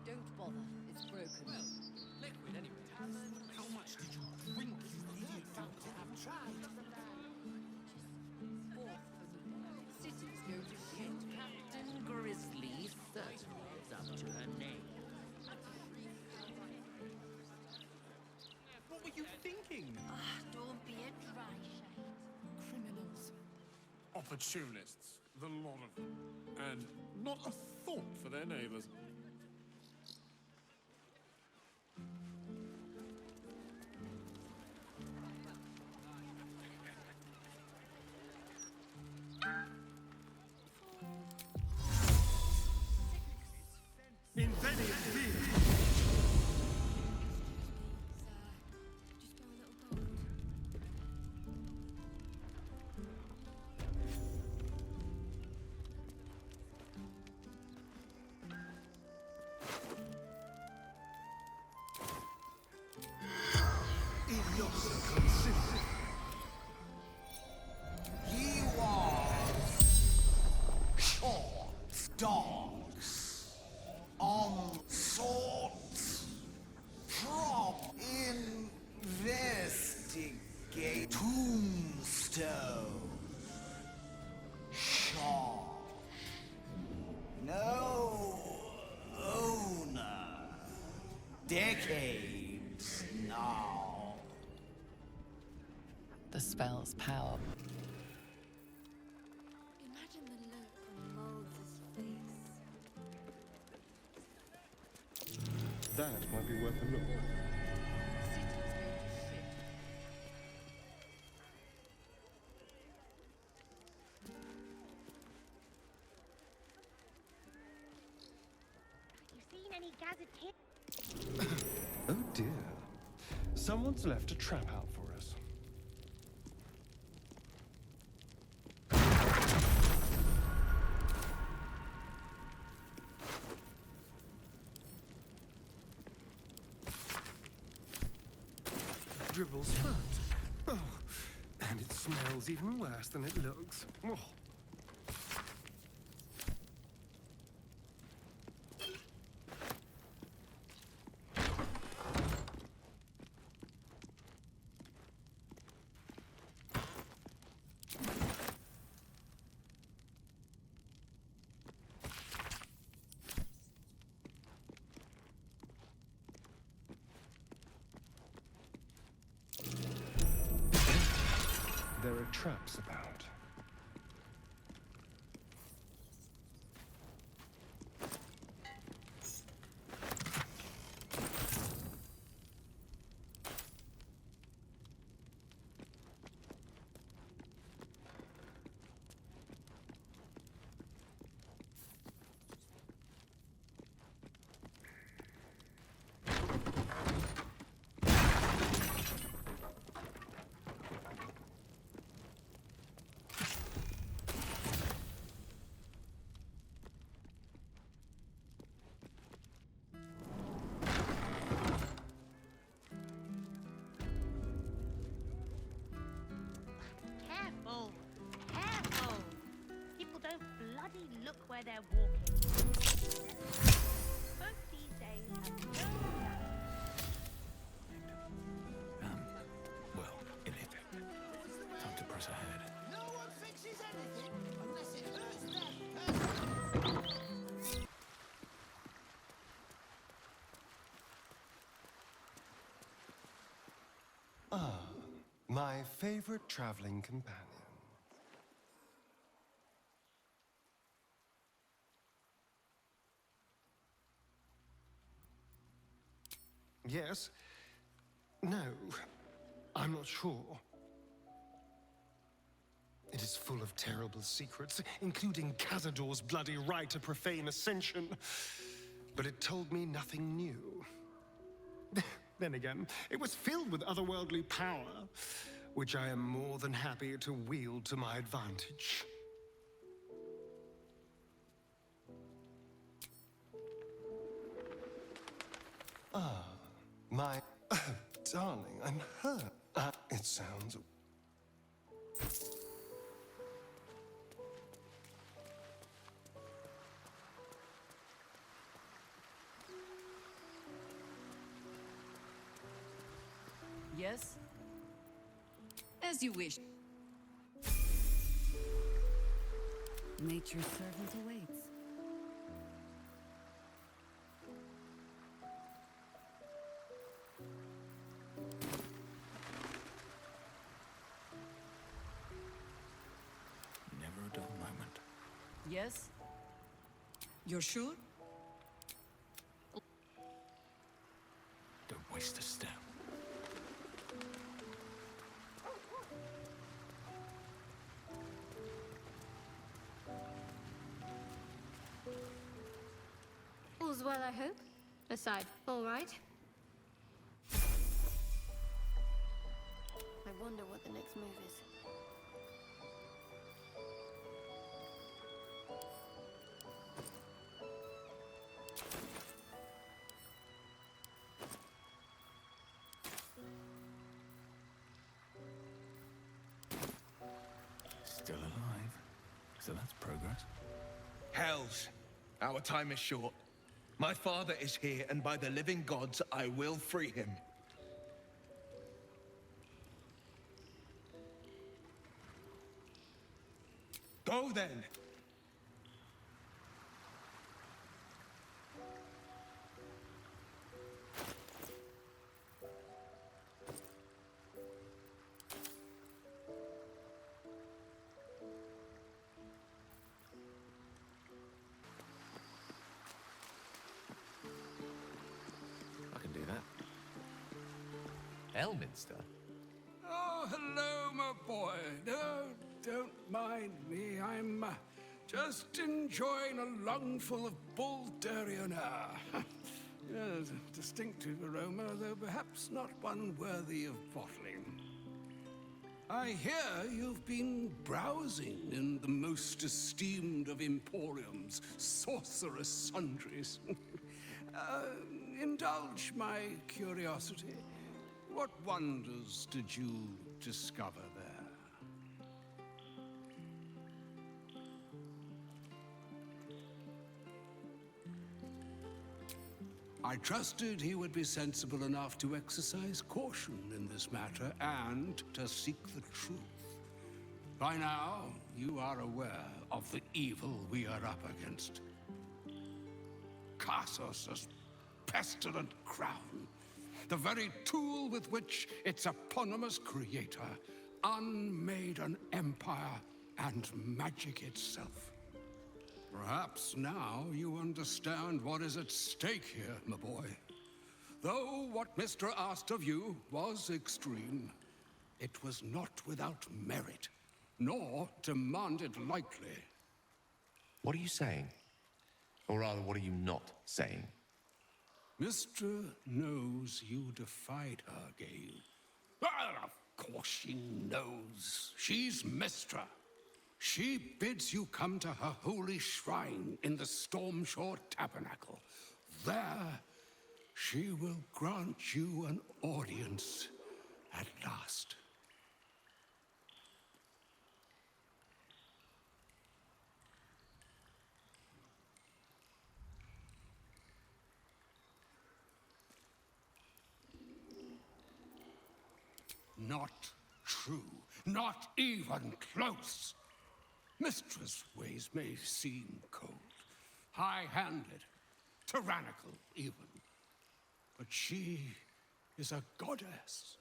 Don't bother, it's broken. Well, liquid anyway. How much did you drink, you idiot fountain? I've tried. Cities go to shit. Captain Grizzly certainly is up to her name. What were you thinking? Don't be a dry shade. Criminals. Opportunists. The lot of them. And not a thought for their neighbors. Invenium beer. Tombstone. Shaw. No owner. Decades now. The spell's power. Imagine the look on Moulds' face. That might be worth a look. You seen any gazetteers? Oh dear. Someone's left a trap out for us. Dribble's foot. Oh, and it smells even worse than it looks. Oh. There are traps about. Careful! Careful! People don't bloody look where they're walking. Folks these days have no Well, in it. Time to press ahead. No one fixes anything unless it hurts them. Ah, my favorite traveling companion. Yes. No. I'm not sure. It is full of terrible secrets, including Cazador's bloody right to profane ascension. But it told me nothing new. Then again, it was filled with otherworldly power, which I am more than happy to wield to my advantage. Ah, my darling, I'm hurt. It sounds. Yes? As you wish. Nature's servant awaits. Never a dull moment. Yes? You're sure? Don't waste a step. All's well, I hope. Aside, all right. I wonder what the next move is. Still alive. So that's progress. Hells, our time is short. My father is here, and by the living gods, I will free him. Go then. I can do that. Elminster? Oh, hello, my boy. No, don't mind me. I'm just enjoying a lungful of Baldurian air. Yes, a distinctive aroma, though perhaps not one worthy of bottling. I hear you've been browsing in the most esteemed of Emporium's sorcerous sundries. Indulge my curiosity. What wonders did you discover there? I trusted he would be sensible enough to exercise caution in this matter and to seek the truth. By now, you are aware of the evil we are up against. Cassos' pestilent crown, the very tool with which its eponymous creator unmade an empire and magic itself. Perhaps now you understand what is at stake here, my boy. Though what Mr. asked of you was extreme, it was not without merit, nor demanded lightly. What are you saying? Or rather, what are you not saying? Mr. knows you defied her, Gale. Well, of course she knows. She's Mistra. She bids you come to her holy shrine in the Stormshore Tabernacle. There, she will grant you an audience at last. Not true. Not even close. Mistress' ways may seem cold, high-handed, tyrannical even. But she is a goddess.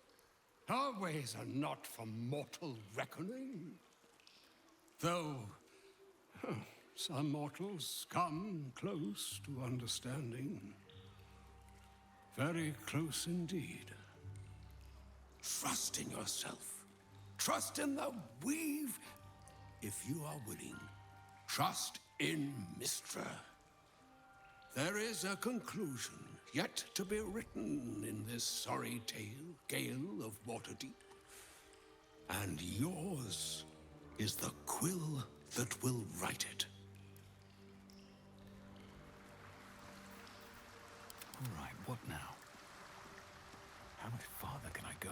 Her ways are not for mortal reckoning. Though some mortals come close to understanding. Very close indeed. Trust in yourself. Trust in the weave. If you are willing, trust in Mistra. There is a conclusion yet to be written in this sorry tale, Gale of Waterdeep. And yours is the quill that will write it. All right, what now? How much farther can I go?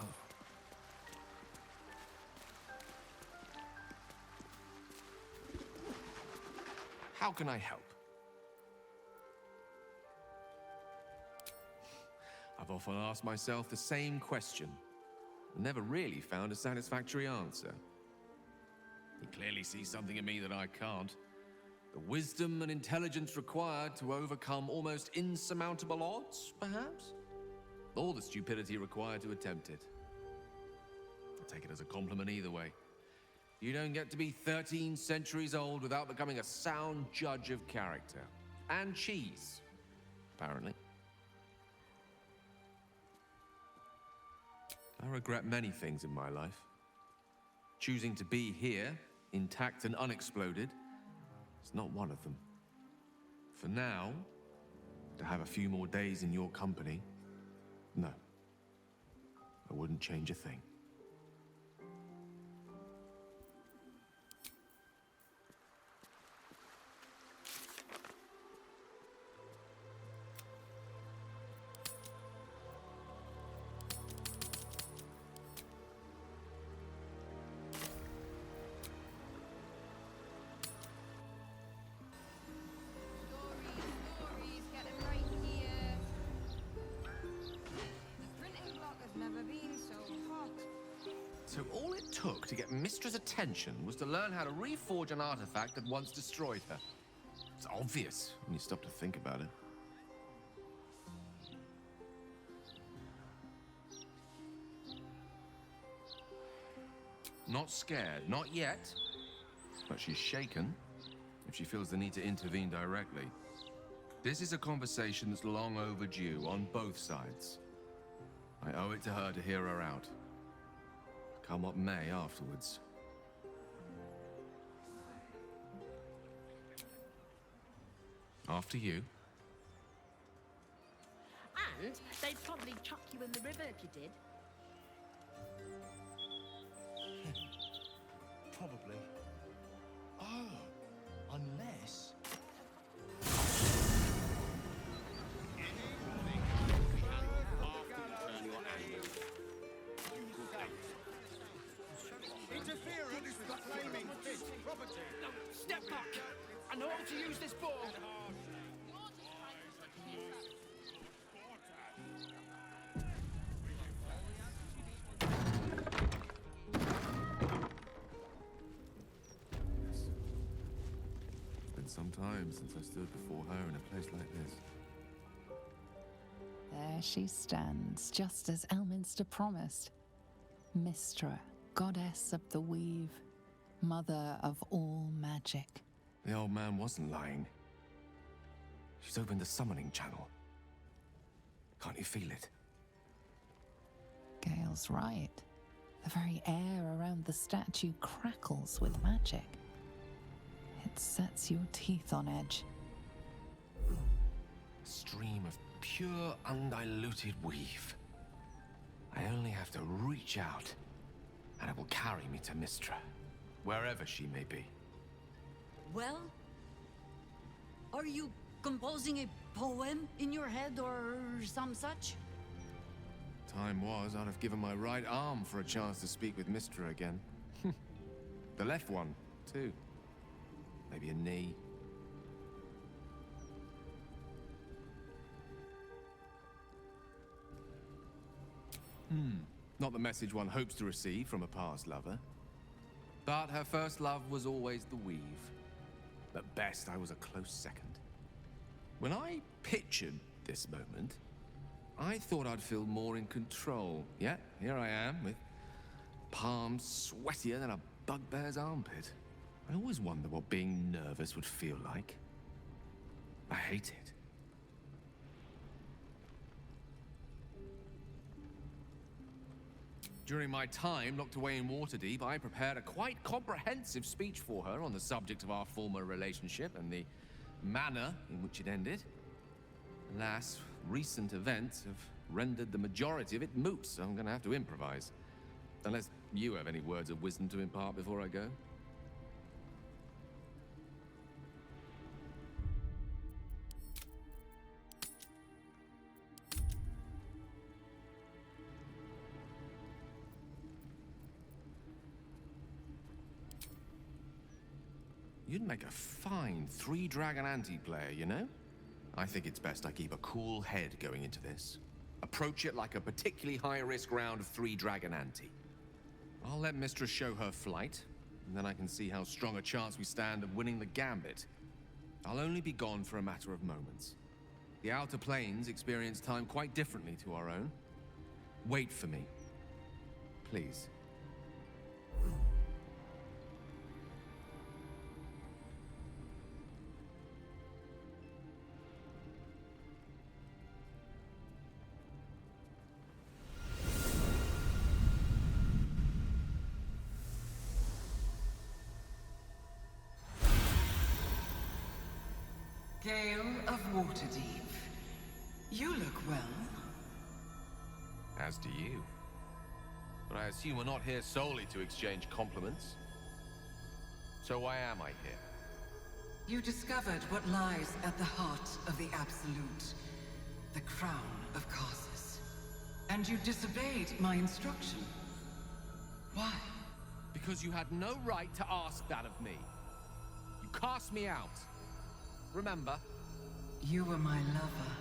How can I help? I've often asked myself the same question, and never really found a satisfactory answer. He clearly sees something in me that I can't. The wisdom and intelligence required to overcome almost insurmountable odds, perhaps? Or the stupidity required to attempt it. I'll take it as a compliment either way. You don't get to be 13 centuries old without becoming a sound judge of character. And cheese, apparently. I regret many things in my life. Choosing to be here, intact and unexploded, is not one of them. For now, to have a few more days in your company, no. I wouldn't change a thing. Stories, get them right here. The printing block has never been so hot. So all it took to get Mistra's attention was to learn how to reforge an artifact that once destroyed her. It's obvious when you stop to think about it. Not scared, not yet. But she's shaken if she feels the need to intervene directly. This is a conversation that's long overdue on both sides. I owe it to her to hear her out. Come what may afterwards. After you. And they'd probably chuck you in the river if you did. Probably. Oh, unless... Interference with claiming this property. Step back! I know how to use this ball! It's been some time since I stood before her in a place like this. There she stands, just as Elminster promised. Mystra, goddess of the weave, mother of all magic. The old man wasn't lying. She's opened the summoning channel. Can't you feel it? Gale's right. The very air around the statue crackles with magic. It sets your teeth on edge. A stream of pure, undiluted weave. I only have to reach out, and it will carry me to Mystra, wherever she may be. Well? Are you composing a poem in your head or some such? Time was, I'd have given my right arm for a chance to speak with Mystra again. The left one, too. Maybe a knee. Not the message one hopes to receive from a past lover. But her first love was always the weave. At best, I was a close second. When I pictured this moment, I thought I'd feel more in control. Yet, here I am, with palms sweatier than a bugbear's armpit. I always wonder what being nervous would feel like. I hate it. During my time locked away in Waterdeep, I prepared a quite comprehensive speech for her on the subject of our former relationship and the manner in which it ended. Alas, recent events have rendered the majority of it moot, so I'm going to have to improvise. Unless you have any words of wisdom to impart before I go. You'd make a fine three-dragon anti-player, you know? I think it's best I keep a cool head going into this. Approach it like a particularly high-risk round of three-dragon ante. I'll let Mistress show her flight, and then I can see how strong a chance we stand of winning the gambit. I'll only be gone for a matter of moments. The Outer Planes experience time quite differently to our own. Wait for me. Please. Gale of Waterdeep. You look well. As do you. But I assume we're not here solely to exchange compliments. So why am I here? You discovered what lies at the heart of the Absolute, the crown of Karsus. And you disobeyed my instruction. Why? Because you had no right to ask that of me. You cast me out. Remember? You were my lover,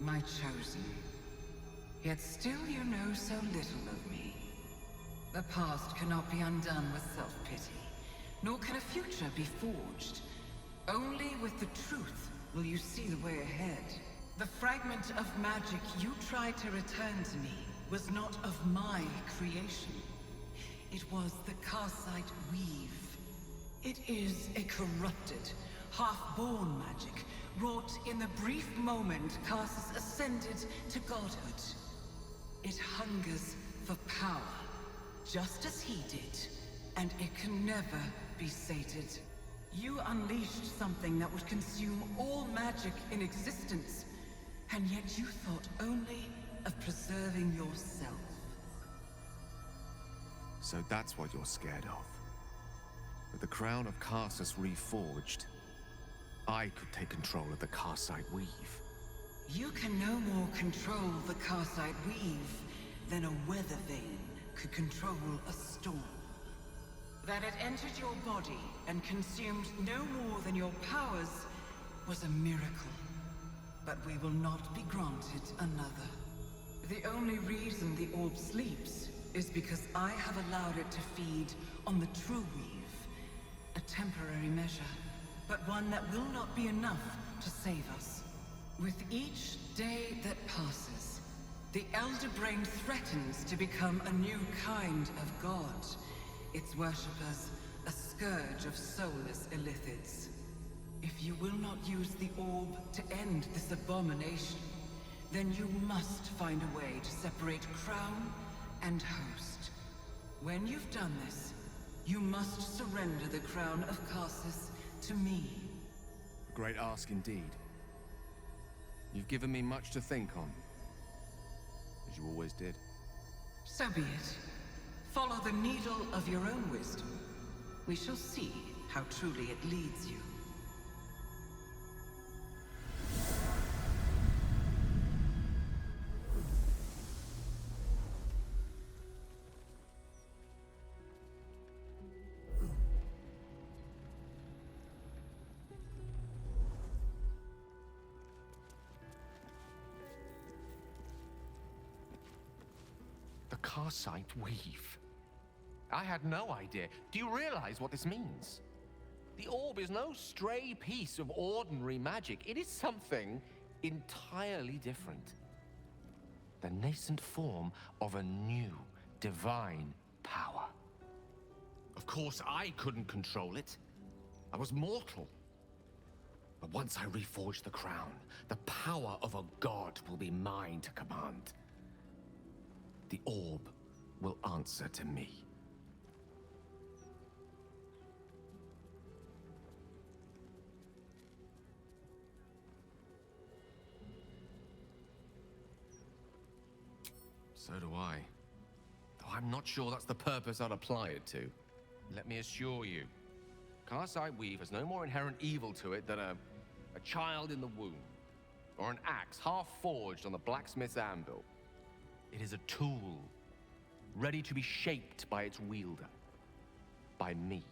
my chosen. Yet still you know so little of me. The past cannot be undone with self-pity, nor can a future be forged. Only with the truth will you see the way ahead. The fragment of magic you tried to return to me was not of my creation. It was the Karsite Weave. It is a corrupted, half-born magic, wrought in the brief moment Karsus ascended to godhood. It hungers for power, just as he did, and it can never be sated. You unleashed something that would consume all magic in existence, and yet you thought only of preserving yourself. So that's what you're scared of. With the crown of Karsus reforged, I could take control of the Karsite Weave. You can no more control the Karsite Weave than a weather vane could control a storm. That it entered your body and consumed no more than your powers was a miracle. But we will not be granted another. The only reason the orb sleeps is because I have allowed it to feed on the true weave. A temporary measure, but one that will not be enough to save us. With each day that passes, the Elder Brain threatens to become a new kind of god. Its worshippers, a scourge of soulless illithids. If you will not use the orb to end this abomination, then you must find a way to separate crown and host. When you've done this, you must surrender the crown of Karsus to me. A great ask indeed. You've given me much to think on, as you always did. So be it. Follow the needle of your own wisdom. We shall see how truly it leads you. The Karsite Weave. I had no idea. Do you realize what this means? The orb is no stray piece of ordinary magic. It is something entirely different. The nascent form of a new, divine power. Of course, I couldn't control it. I was mortal. But once I reforge the crown, the power of a god will be mine to command. The orb will answer to me. So do I. Though I'm not sure that's the purpose I'd apply it to. Let me assure you, Karsite Weave has no more inherent evil to it than a child in the womb, or an axe half forged on the blacksmith's anvil. It is a tool, ready to be shaped by its wielder, by me.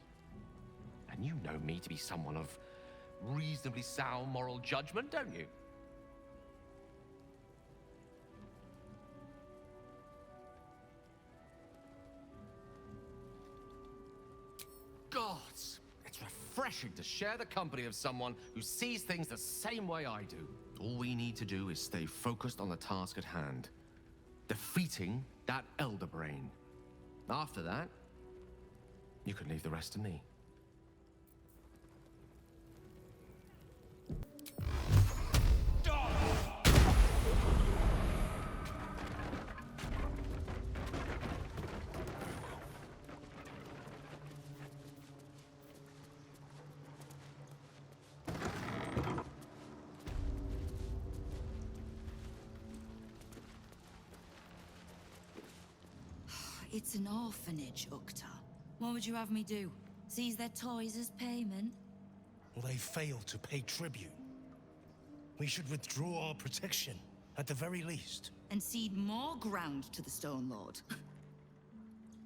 And you know me to be someone of reasonably sound moral judgment, don't you? Gods, it's refreshing to share the company of someone who sees things the same way I do. All we need to do is stay focused on the task at hand. Defeating that Elder Brain. After that, you can leave the rest to me. It's an orphanage, Ukta. What would you have me do? Seize their toys as payment? Well, they failed to pay tribute. We should withdraw our protection, at the very least. And cede more ground to the Stone Lord?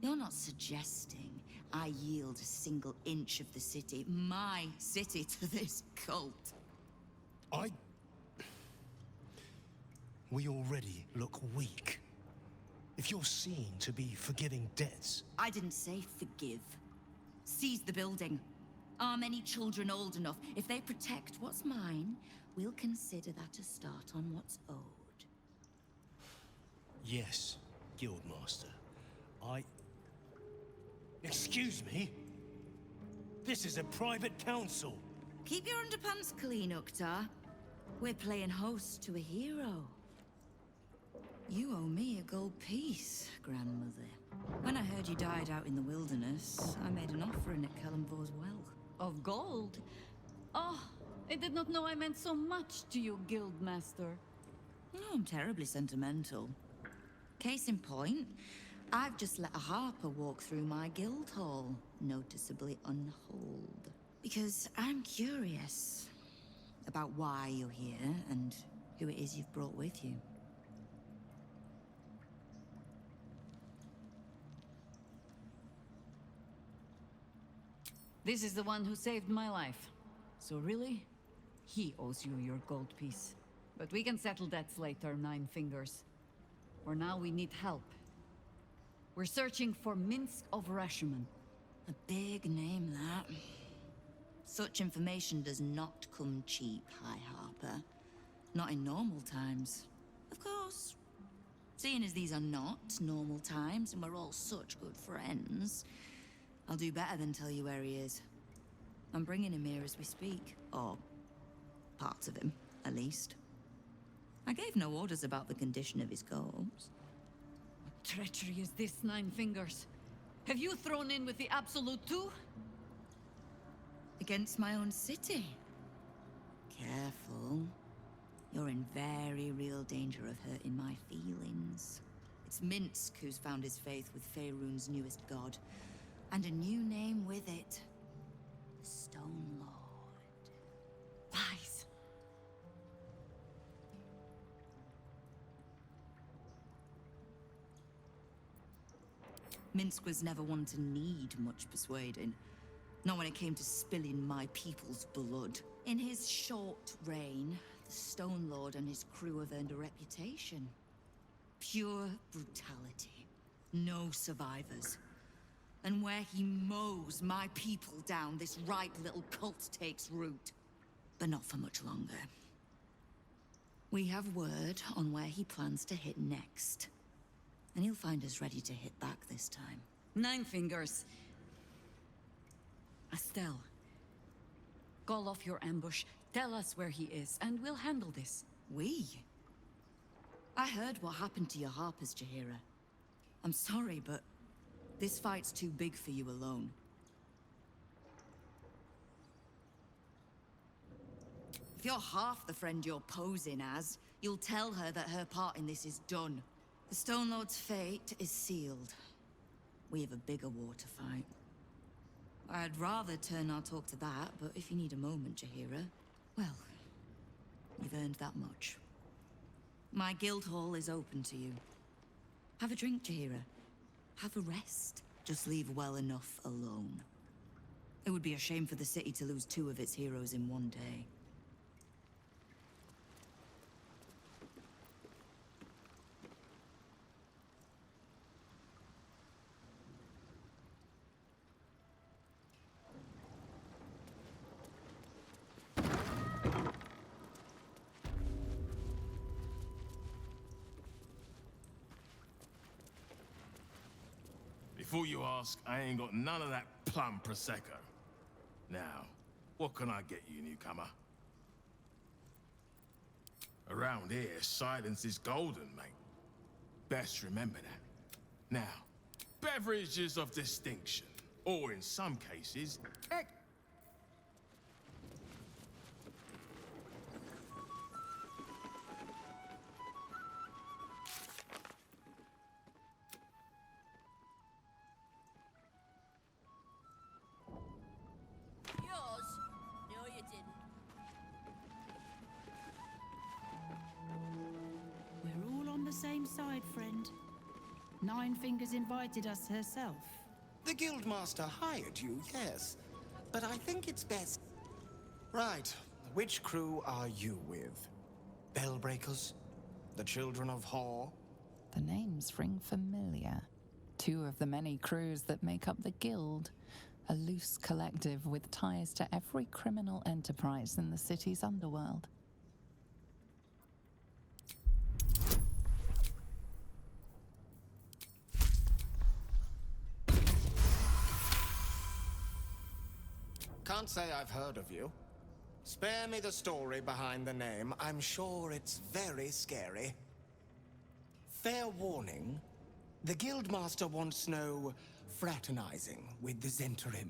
You're not suggesting I yield a single inch of the city, my city, to this cult? We already look weak. If you're seen to be forgiving debts... I didn't say forgive. Seize the building. Arm any children old enough. If they protect what's mine, we'll consider that a start on what's owed. Yes, Guildmaster. Excuse me? This is a private council. Keep your underpants clean, Uktar. We're playing host to a hero. You owe me a gold piece, grandmother. When I heard you died out in the wilderness, I made an offering at Kalimvor's well. Of gold? Oh, I did not know I meant so much to you, Guildmaster. Oh, I'm terribly sentimental. Case in point, I've just let a harper walk through my guild hall, noticeably unholed. Because I'm curious about why you're here and who it is you've brought with you. This is the one who saved my life. So really, he owes you your gold piece. But we can settle debts later, Nine Fingers. For now, we need help. We're searching for Minsk of Rashomon. A big name, that. Such information does not come cheap, High Harper. Not in normal times. Of course. Seeing as these are not normal times and we're all such good friends, I'll do better than tell you where he is. I'm bringing him here as we speak. Or parts of him, at least. I gave no orders about the condition of his corpse. What treachery is this, Nine Fingers? Have you thrown in with the Absolute too? Against my own city. Careful. You're in very real danger of hurting my feelings. It's Minsk who's found his faith with Faerun's newest god. And a new name with it. The Stone Lord. Lies. Minsk was never one to need much persuading. Not when it came to spilling my people's blood. In his short reign, the Stone Lord and his crew have earned a reputation. Pure brutality. No survivors. And where he mows my people down, this ripe little cult takes root. But not for much longer. We have word on where he plans to hit next. And he'll find us ready to hit back this time. Nine Fingers. Estelle. Call off your ambush, tell us where he is, and we'll handle this. We? I heard what happened to your harpers, Jaheira. I'm sorry, but this fight's too big for you alone. If you're half the friend you're posing as, you'll tell her that her part in this is done. The Stone Lord's fate is sealed. We have a bigger war to fight. I'd rather turn our talk to that, but if you need a moment, Jaheira, well, you've earned that much. My guild hall is open to you. Have a drink, Jaheira. Have a rest. Just leave well enough alone. It would be a shame for the city to lose 2 of its heroes in one day. Before you ask, I ain't got none of that plum Prosecco. Now, what can I get you, newcomer? Around here, silence is golden, mate. Best remember that. Now, beverages of distinction, or in some cases, Same side, friend. Nine Fingers invited us herself. The Guildmaster hired you, yes. But I think it's best... Right. Which crew are you with? Bellbreakers? The Children of Hor? The names ring familiar. Two of the many crews that make up the Guild, a loose collective with ties to every criminal enterprise in the city's underworld. Can't say I've heard of you. Spare me the story behind the name. I'm sure it's very scary. Fair warning, the Guildmaster wants no fraternizing with the Zentarim.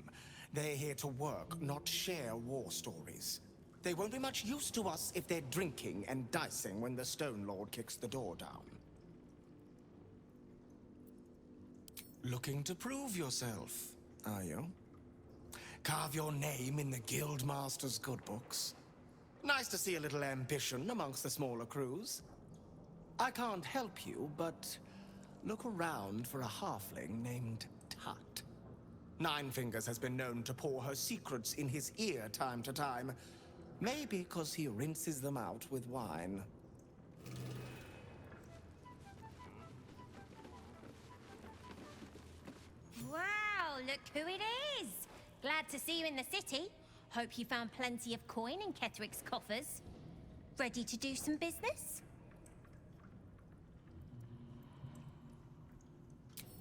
They're here to work, not share war stories. They won't be much use to us if they're drinking and dicing when the Stone Lord kicks the door down. Looking to prove yourself, are you? Carve your name in the Guildmaster's good books. Nice to see a little ambition amongst the smaller crews. I can't help you, but look around for a halfling named Tut. Nine Fingers has been known to pour her secrets in his ear time to time. Maybe because he rinses them out with wine. Wow, look who it is! Glad to see you in the city. Hope you found plenty of coin in Ketherick's coffers. Ready to do some business?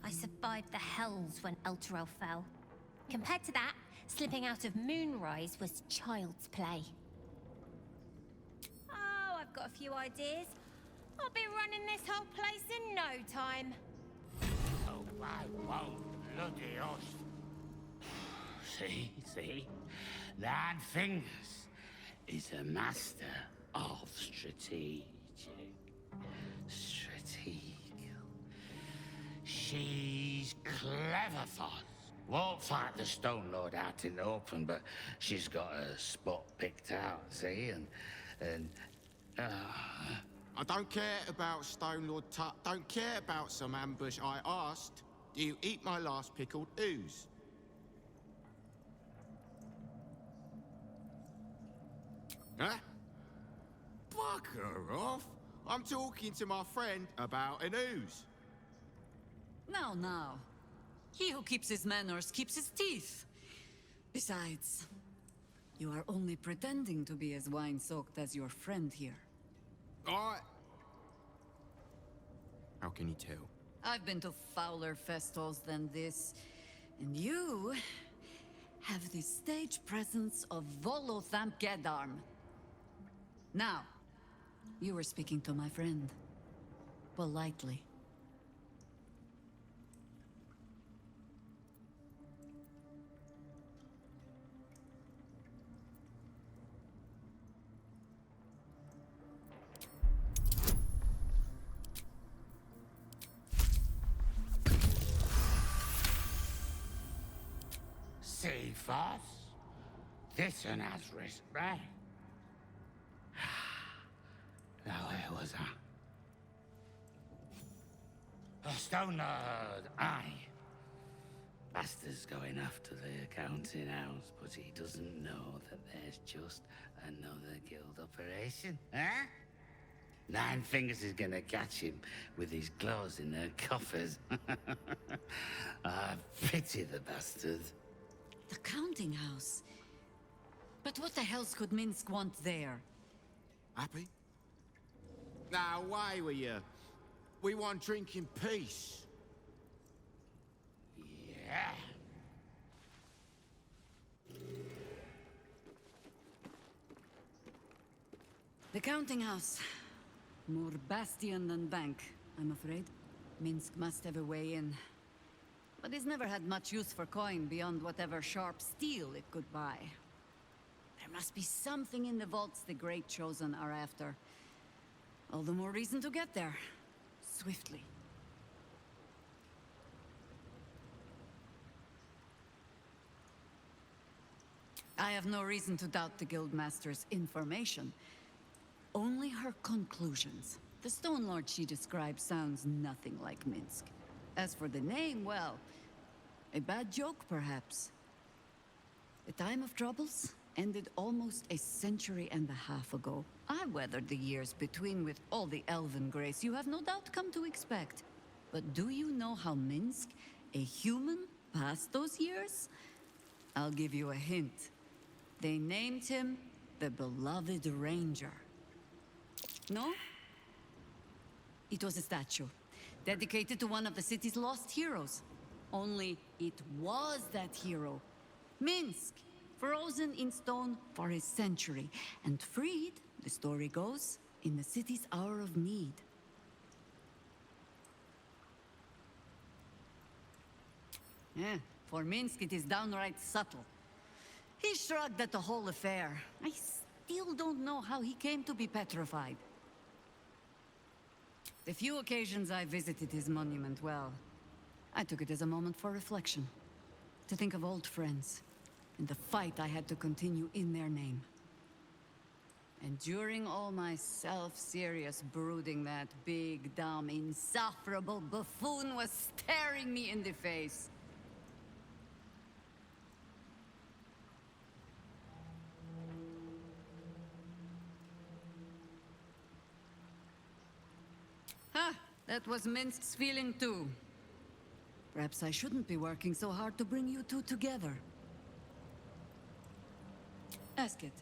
I survived the hells when Elturel fell. Compared to that, slipping out of Moonrise was child's play. Oh, I've got a few ideas. I'll be running this whole place in no time. Oh, I won't bloody oath. See? Nine Fingers is a master of strategic. She's clever, Foz. Won't fight the Stone Lord out in the open, but she's got a spot picked out, see? I don't care about Stone Lord Tut. Don't care about some ambush. I asked, do you eat my last pickled ooze? Huh? Bugger off! I'm talking to my friend about an ooze. Now. He who keeps his manners keeps his teeth. Besides, you are only pretending to be as wine-soaked as your friend here. How can you tell? I've been to fouler festivals than this, and you have the stage presence of Volothamp Gedarm. Now, you were speaking to my friend. Politely. See, Foz? This one has risk, right? Now, where was I? A Stone Lord, aye. Bastard's going after the accounting house, but he doesn't know that there's just another guild operation, huh? Nine Fingers is gonna catch him with his claws in their coffers. I pity the bastard. The counting house? But what the hells could Minsk want there? Happy? Now, away with you. We want drink in peace. Yeah. The counting house. More bastion than bank, I'm afraid. Minsk must have a way in. But it's never had much use for coin beyond whatever sharp steel it could buy. There must be something in the vaults the Great Chosen are after. All the more reason to get there. Swiftly. I have no reason to doubt the Guildmaster's information. Only her conclusions. The Stone Lord she describes sounds nothing like Minsk. As for the name, well, a bad joke, perhaps. The time of troubles ended almost a century and a half ago. I weathered the years between with all the elven grace you have no doubt come to expect. But do you know how Minsk, a human, passed those years? I'll give you a hint. They named him the Beloved Ranger. No? It was a statue, dedicated to one of the city's lost heroes. Only it was that hero, Minsk, frozen in stone for a century, and freed, the story goes, in the city's hour of need. Yeah, for Minsk it is downright subtle. He shrugged at the whole affair. I still don't know how he came to be petrified. The few occasions I visited his monument, well, I took it as a moment for reflection. To think of old friends, and the fight I had to continue in their name. And during all my self-serious brooding, that big, dumb, insufferable buffoon was staring me in the face. Ha! That was Minsk's feeling too. Perhaps I shouldn't be working so hard to bring you two together. Ask it.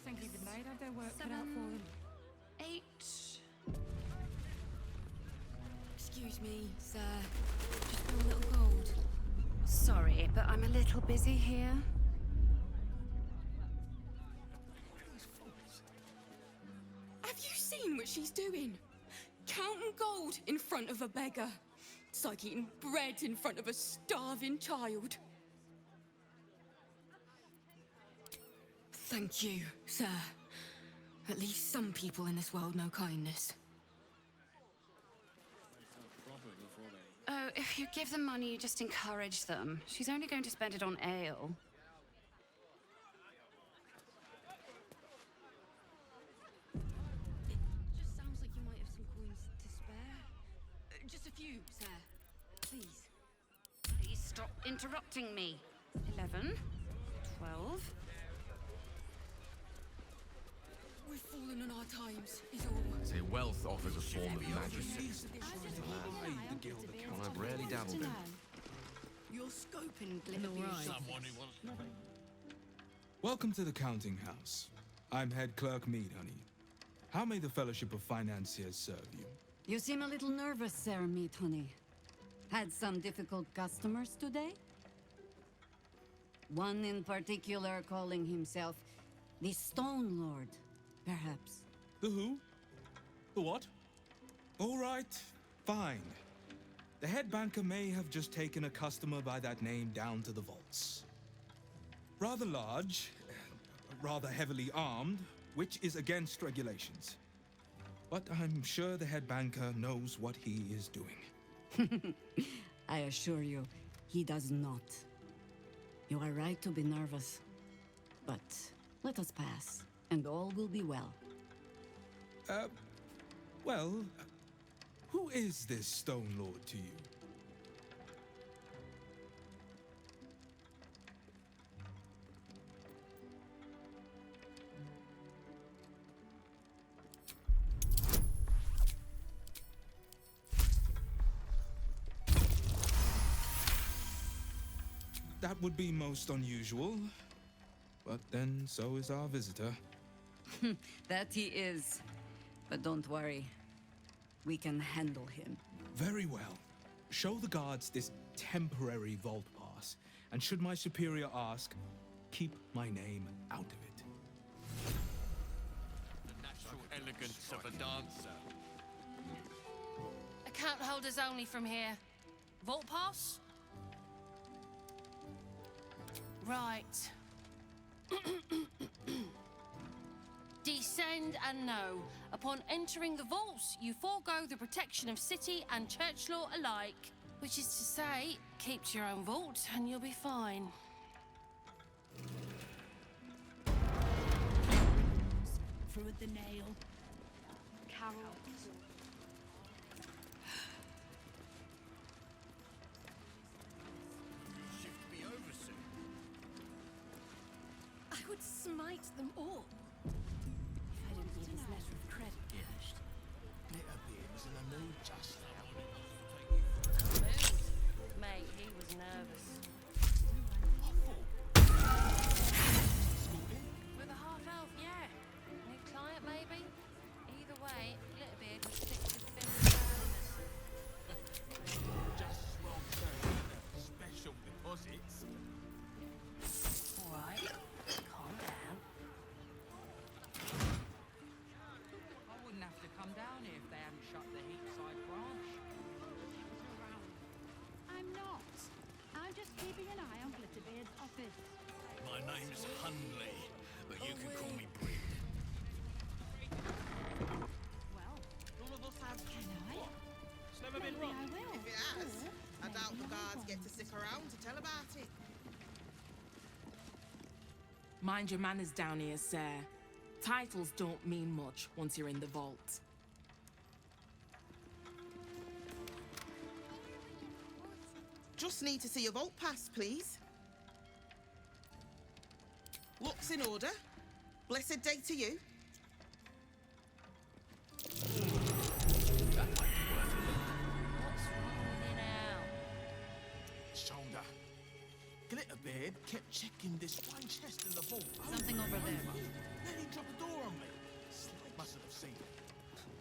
Thank you, good night. Have their work cut out for them. 8. Excuse me, sir. Just for a little gold. Sorry, but I'm a little busy here. Have you seen what she's doing? Counting gold in front of a beggar. It's like eating bread in front of a starving child. Thank you, sir. At least some people in this world know kindness. Oh, if you give them money, you just encourage them. She's only going to spend it on ale. It just sounds like you might have some coins to spare. Just a few, sir. Please. Please stop interrupting me. 11, 12... We've fallen on our times, is all. Say wealth offers a form of magic. One I've rarely dabbled in. Your scope in glitter Someone who wants nothing. Welcome to the counting house. I'm head clerk Mead, honey. How may the Fellowship of Financiers serve you? You seem a little nervous, Sir Meat Honey. Had some difficult customers today? One in particular calling himself the Stone Lord, perhaps. The who? The what? All right, fine. The head banker may have just taken a customer by that name down to the vaults. Rather large, rather heavily armed, which is against regulations. But I'm sure the head banker knows what he is doing. I assure you, he does not. You are right to be nervous. But let us pass, and all will be well. Well, who is this Stone Lord to you? That would be most unusual. But then, so is our visitor. That he is. But don't worry. We can handle him. Very well. Show the guards this temporary vault pass, and should my superior ask, keep my name out of it. The natural elegance of a dancer. Account holders only from here. Vault pass? Right. Descend and know. Upon entering the vaults, you forego the protection of city and church law alike. Which is to say, keep to your own vault and you'll be fine. Through with the nail. Carol. Shift me over. light them up. If I didn't need his letter of credit pushed. Glitterbeard was in a mood just now. Mate, he was nervous. With a half-elf, yeah. New client, maybe? Either way, Glitterbeard was thick as thin Just as well saying special deposits. Alright, calm down. I wouldn't have to come down here if they hadn't shut the Heatside branch. I'm not. I'm just keeping an eye on Glitterbeard's office. My name is Hundley, but you can call me Bree. Well, None of us have. can I? It's never been Maybe wrong. I will. If it has, I doubt the maybe I guards won't. get to stick around to tell about it. Mind your manners down here, sir. Titles don't mean much once you're in the vault. Just need to see your vault pass, please. Looks in order. Blessed day to you. What's wrong with you now? Shoulder. Glitterbeard kept checking this one chest in the vault. Something over there. Then he dropped a door on me. Slade mustn't have seen it.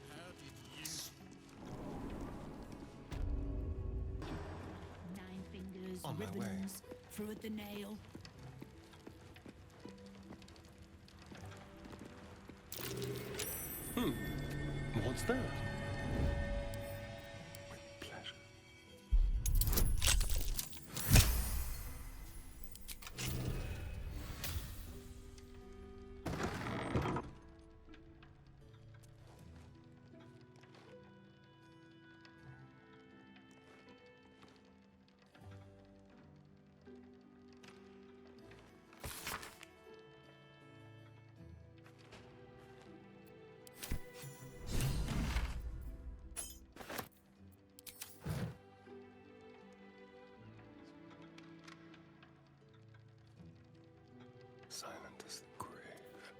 How did you... 9 fingers, On my way. ribbons, through at the nail. What's that? Silent as the grave.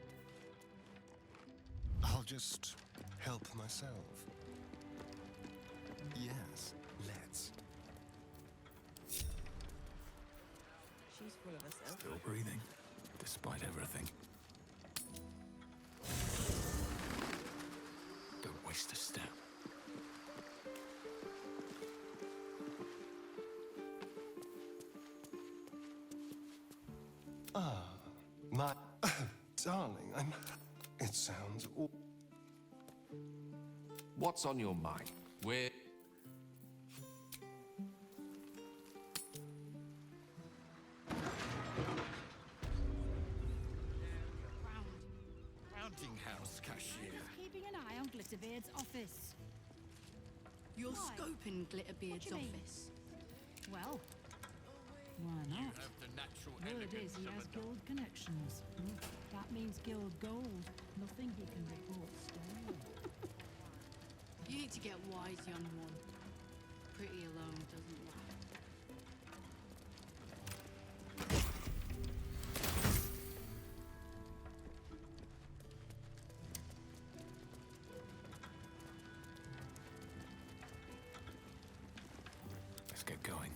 I'll just help myself. Yes, let's. She's full of herself. Still breathing, despite everything. Don't waste a step. Ah, my darling, It sounds. What's on your mind? We're. Counting house cashier. Keeping an eye on Glitterbeard's office. You're Why? scoping Glitterbeard's What do you mean? office. Well, why not? have the natural Word is he has guild connections. That means guild gold. Nothing he can report stolen. You need to get wise, young one. Pretty alone doesn't lie. Let's get going.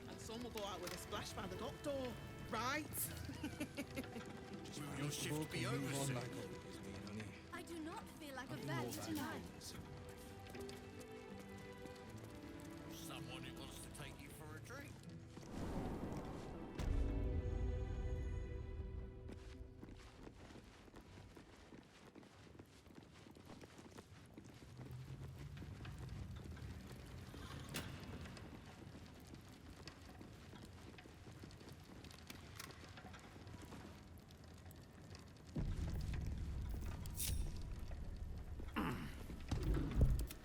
And some will go out with a splash by the dock door, right? Will your shift be over soon? I do not feel like a value tonight. Someone who wants to take you for a drink.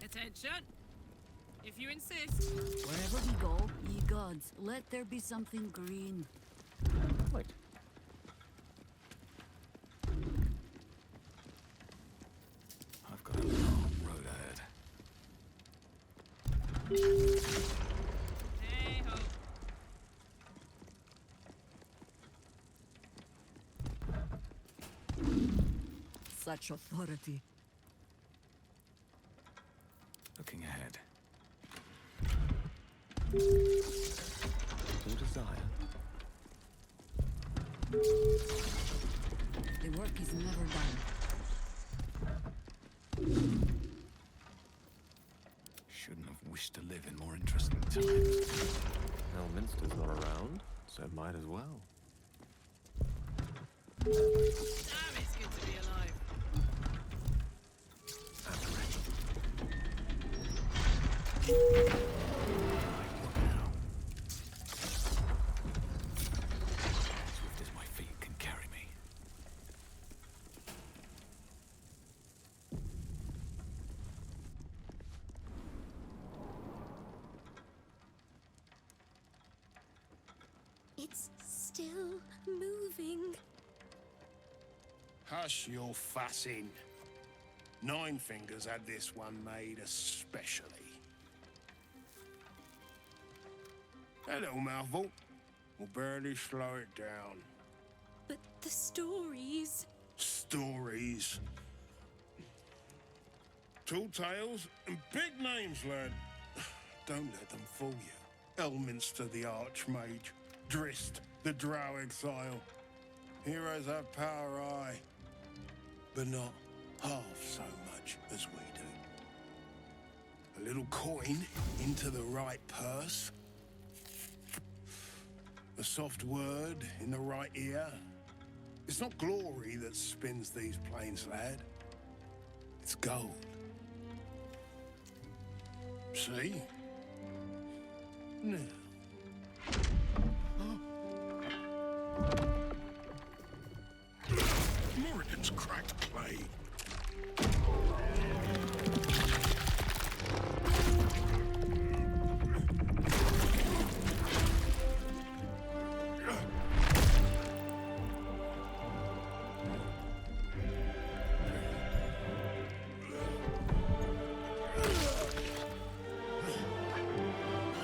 Attention! If you insist. Wherever we go, ye gods, let there be something green. Wait. I've got a long road ahead. Hey ho. such authority. Looking ahead. Your desire. The work is never done. Shouldn't have wished to live in more interesting times. Elminster's not around, so might as well. Damn, it's good to be alive. Swift as my feet can carry me. It's still moving. Hush your fussing. Nine Fingers had this one made especially. That little mouthful will barely slow it down. But the stories... Stories. Tall tales and big names, lad. Don't let them fool you. Elminster the Archmage. Drist the Drow Exile. Heroes have power, aye, but not half so much as we do. A little coin into the right purse. A soft word in the right ear. It's not glory that spins these plains, lad. It's gold. See? Now. Moradin's cracked clay.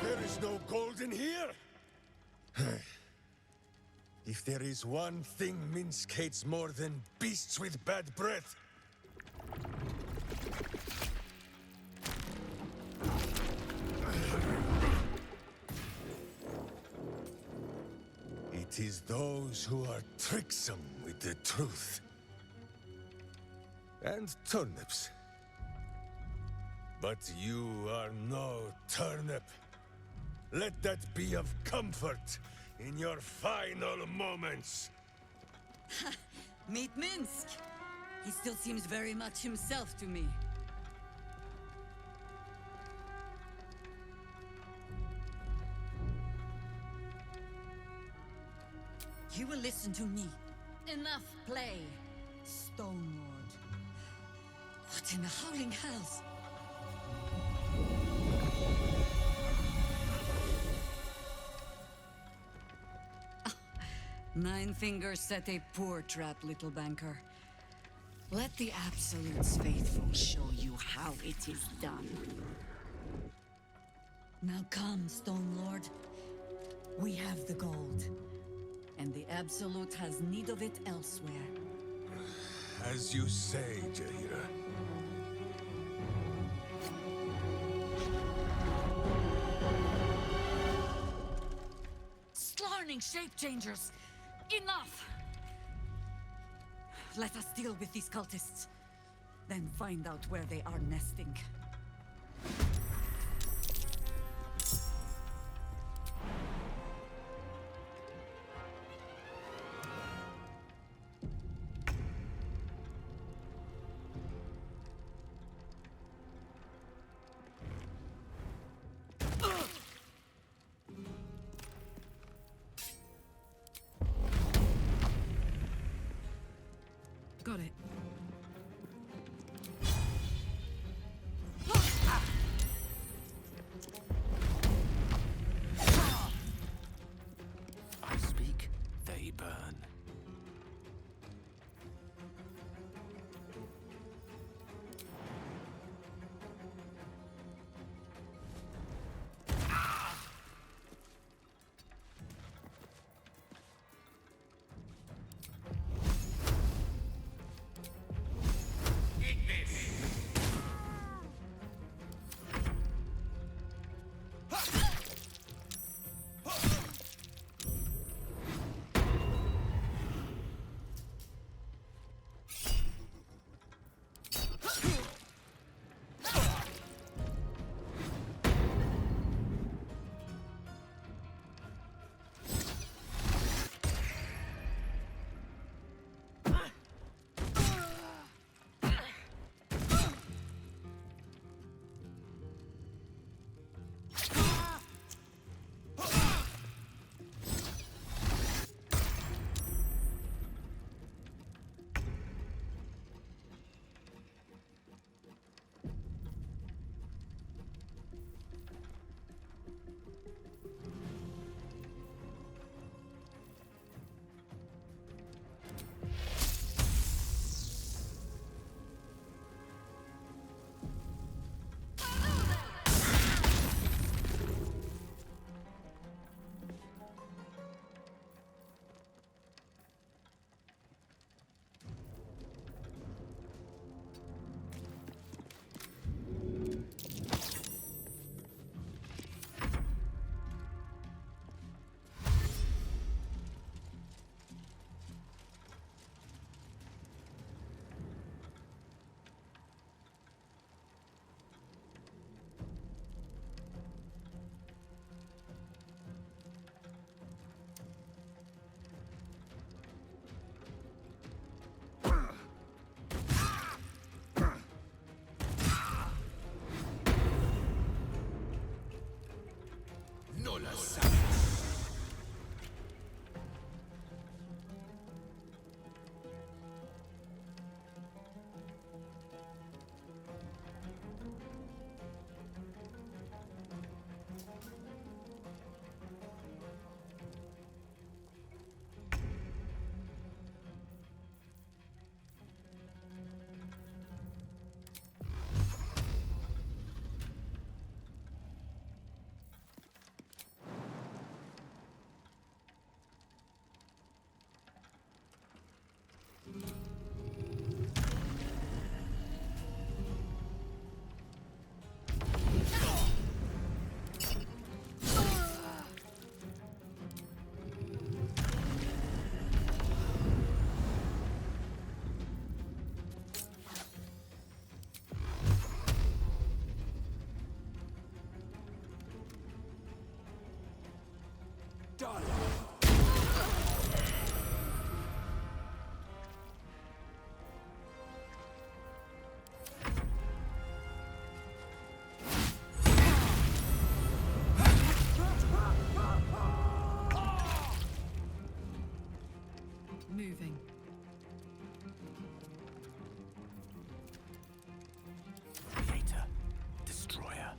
There is no gold in here! If there is one thing Minsk hates more than beasts with bad breath, it is those who are tricksome with the truth. And turnips. But you are no turnip. Let that be of comfort in your final moments. Meet Minsk. He still seems very much himself to me. You will listen to me. Enough play, Stone Lord. What in the howling hells? Nine Fingers set a poor trap, little banker. Let the Absolute's faithful show you how it is done. Now come, Stone Lord. We have the gold. And the Absolute has need of it elsewhere. As you say, Jaheira. Slarning shape-changers! Enough! Let us deal with these cultists, then find out where they are nesting. Got it. Moving. Creator. Destroyer.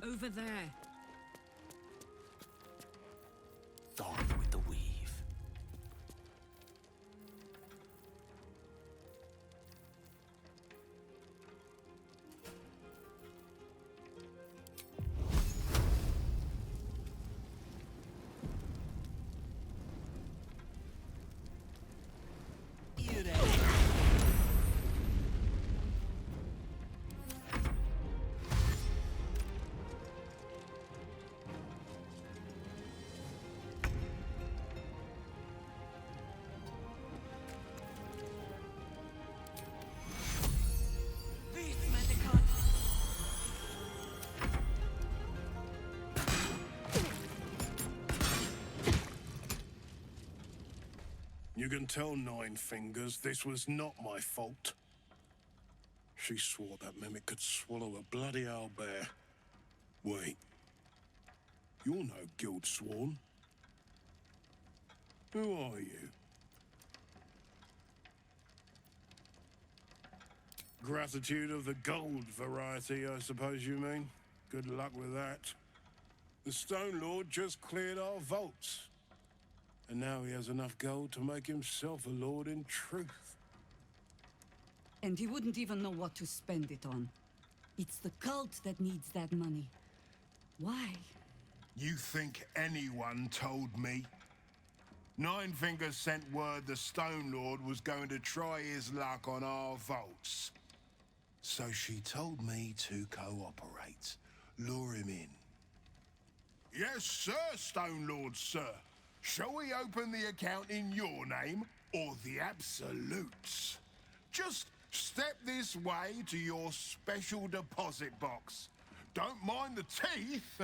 Over there. Gone with the weave. You can tell Nine Fingers this was not my fault. She swore that mimic could swallow a bloody owlbear. Wait. You're no guild sworn. Who are you? Gratitude of the gold variety, I suppose you mean. Good luck with that. The Stone Lord just cleared our vaults. And now he has enough gold to make himself a lord in truth. And he wouldn't even know what to spend it on. It's the cult that needs that money. Why? You think anyone told me? Nine Fingers sent word the Stone Lord was going to try his luck on our vaults. So she told me to cooperate. Lure him in. Yes, sir, Stone Lord, sir. Shall we open the account in your name or the Absolute's? Just step this way to your special deposit box. Don't mind the teeth.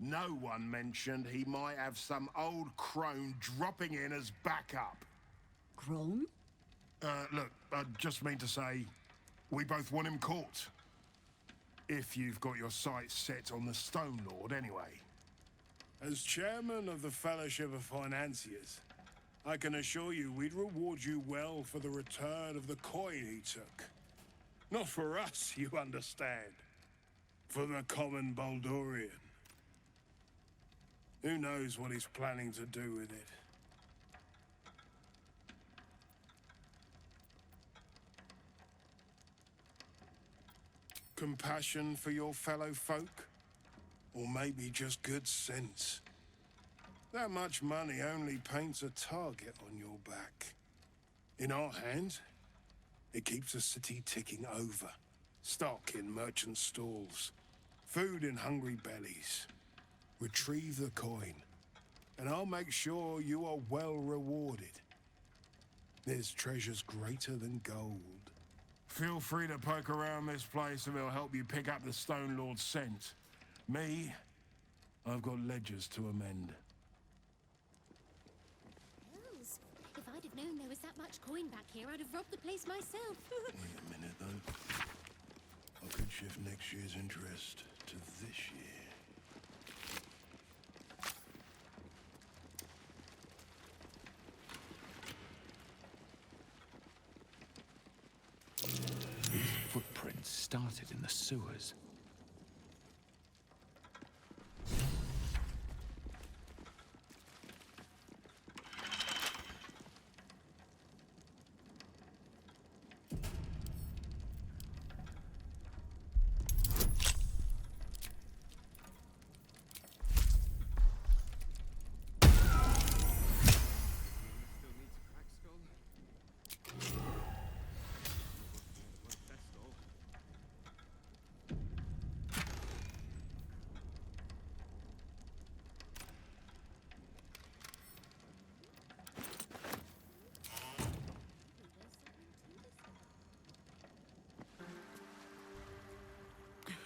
No one mentioned he might have some old crone dropping in as backup. Crone? Look, I just mean to say, we both want him caught. If you've got your sights set on the Stone Lord, anyway. As chairman of the Fellowship of Financiers, I can assure you we'd reward you well for the return of the coin he took. Not for us, you understand. For the common Baldurian. Who knows what he's planning to do with it? Compassion for your fellow folk? Or maybe just good sense? That much money only paints a target on your back. In our hands, it keeps the city ticking over. Stock in merchant stalls, food in hungry bellies. Retrieve the coin, and I'll make sure you are well rewarded. There's treasures greater than gold. Feel free to poke around this place and it'll help you pick up the Stone Lord's scent. Me, I've got ledgers to amend. Hells, if I'd have known there was that much coin back here, I'd have robbed the place myself. Wait a minute, though. I could shift next year's interest to this year. These footprints started in the sewers.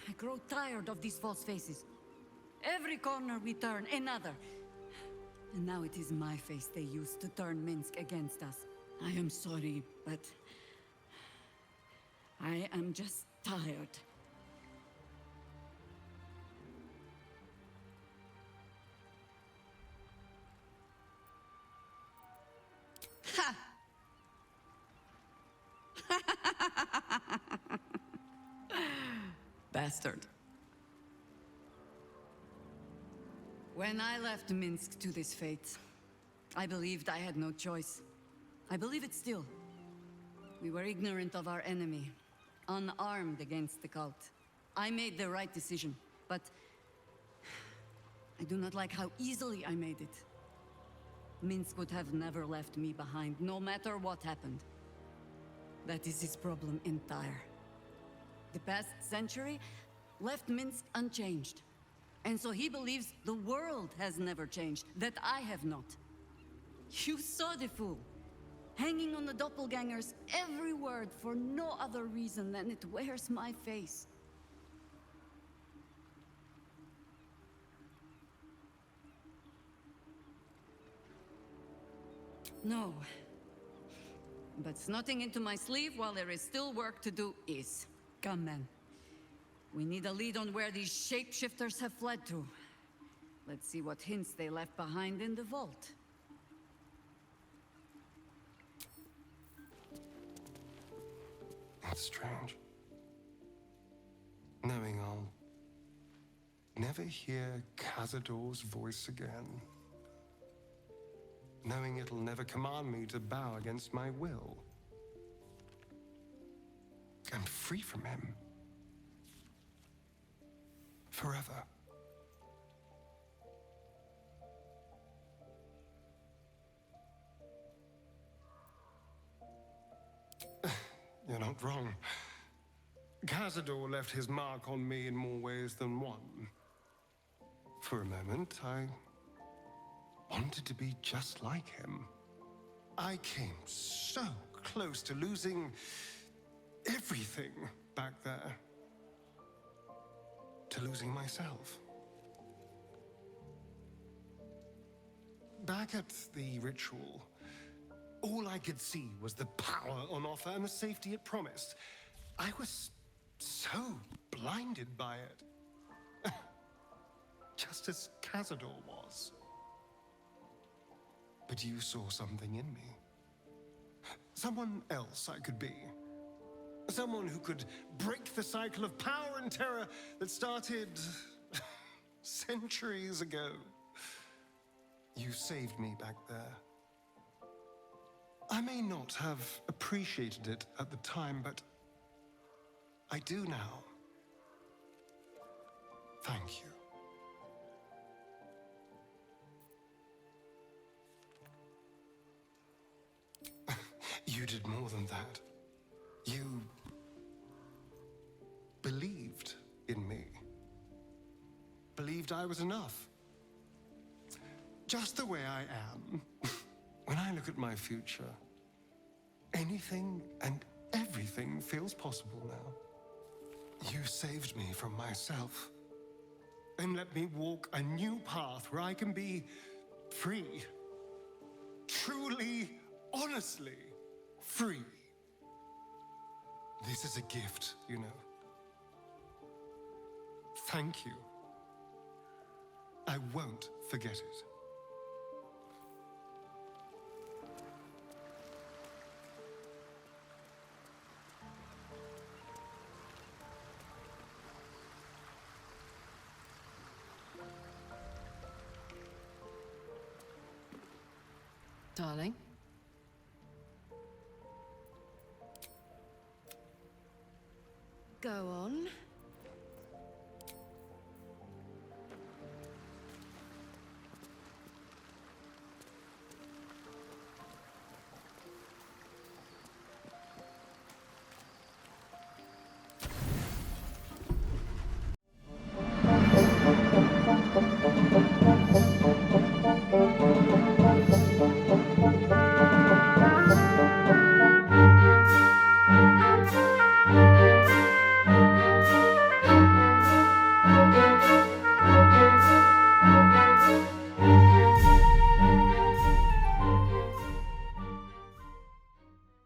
I grow tired of these false faces. Every corner we turn, another. And now it is my face they use to turn Minsk against us. I am sorry, but I am just tired. Ha! Bastard. When I left Minsk to this fate, I believed I had no choice. I believe it still. We were ignorant of our enemy, unarmed against the cult. I made the right decision, but I do not like how easily I made it. Minsk would have never left me behind, no matter what happened. That is his problem entire. The past century left Minsk unchanged. And so he believes the world has never changed, that I have not. You saw the fool, hanging on the doppelganger's every word for no other reason than it wears my face. No. But snotting into my sleeve while there is still work to do is. Come, men. We need a lead on where these shapeshifters have fled to. Let's see what hints they left behind in the vault. That's strange. Knowing I'll never hear Cazador's voice again. knowing it'll never command me to bow against my will. I'm free from him. Forever. You're not wrong. Cazador left his mark on me in more ways than one. For a moment, I wanted to be just like him. I came so close to losing everything back there. To losing myself. Back at the ritual, all I could see was the power on offer and the safety it promised. I was so blinded by it. Just as Cazador was. But you saw something in me. Someone else I could be. Someone who could break the cycle of power and terror that started centuries ago. You saved me back there. I may not have appreciated it at the time, but I do now. Thank you. You did more than that. You believed in me. Believed I was enough. Just the way I am. When I look at my future, anything and everything feels possible now. You saved me from myself. And let me walk a new path where I can be free. Truly, honestly free. This is a gift, you know. Thank you. I won't forget it. Darling? Go on.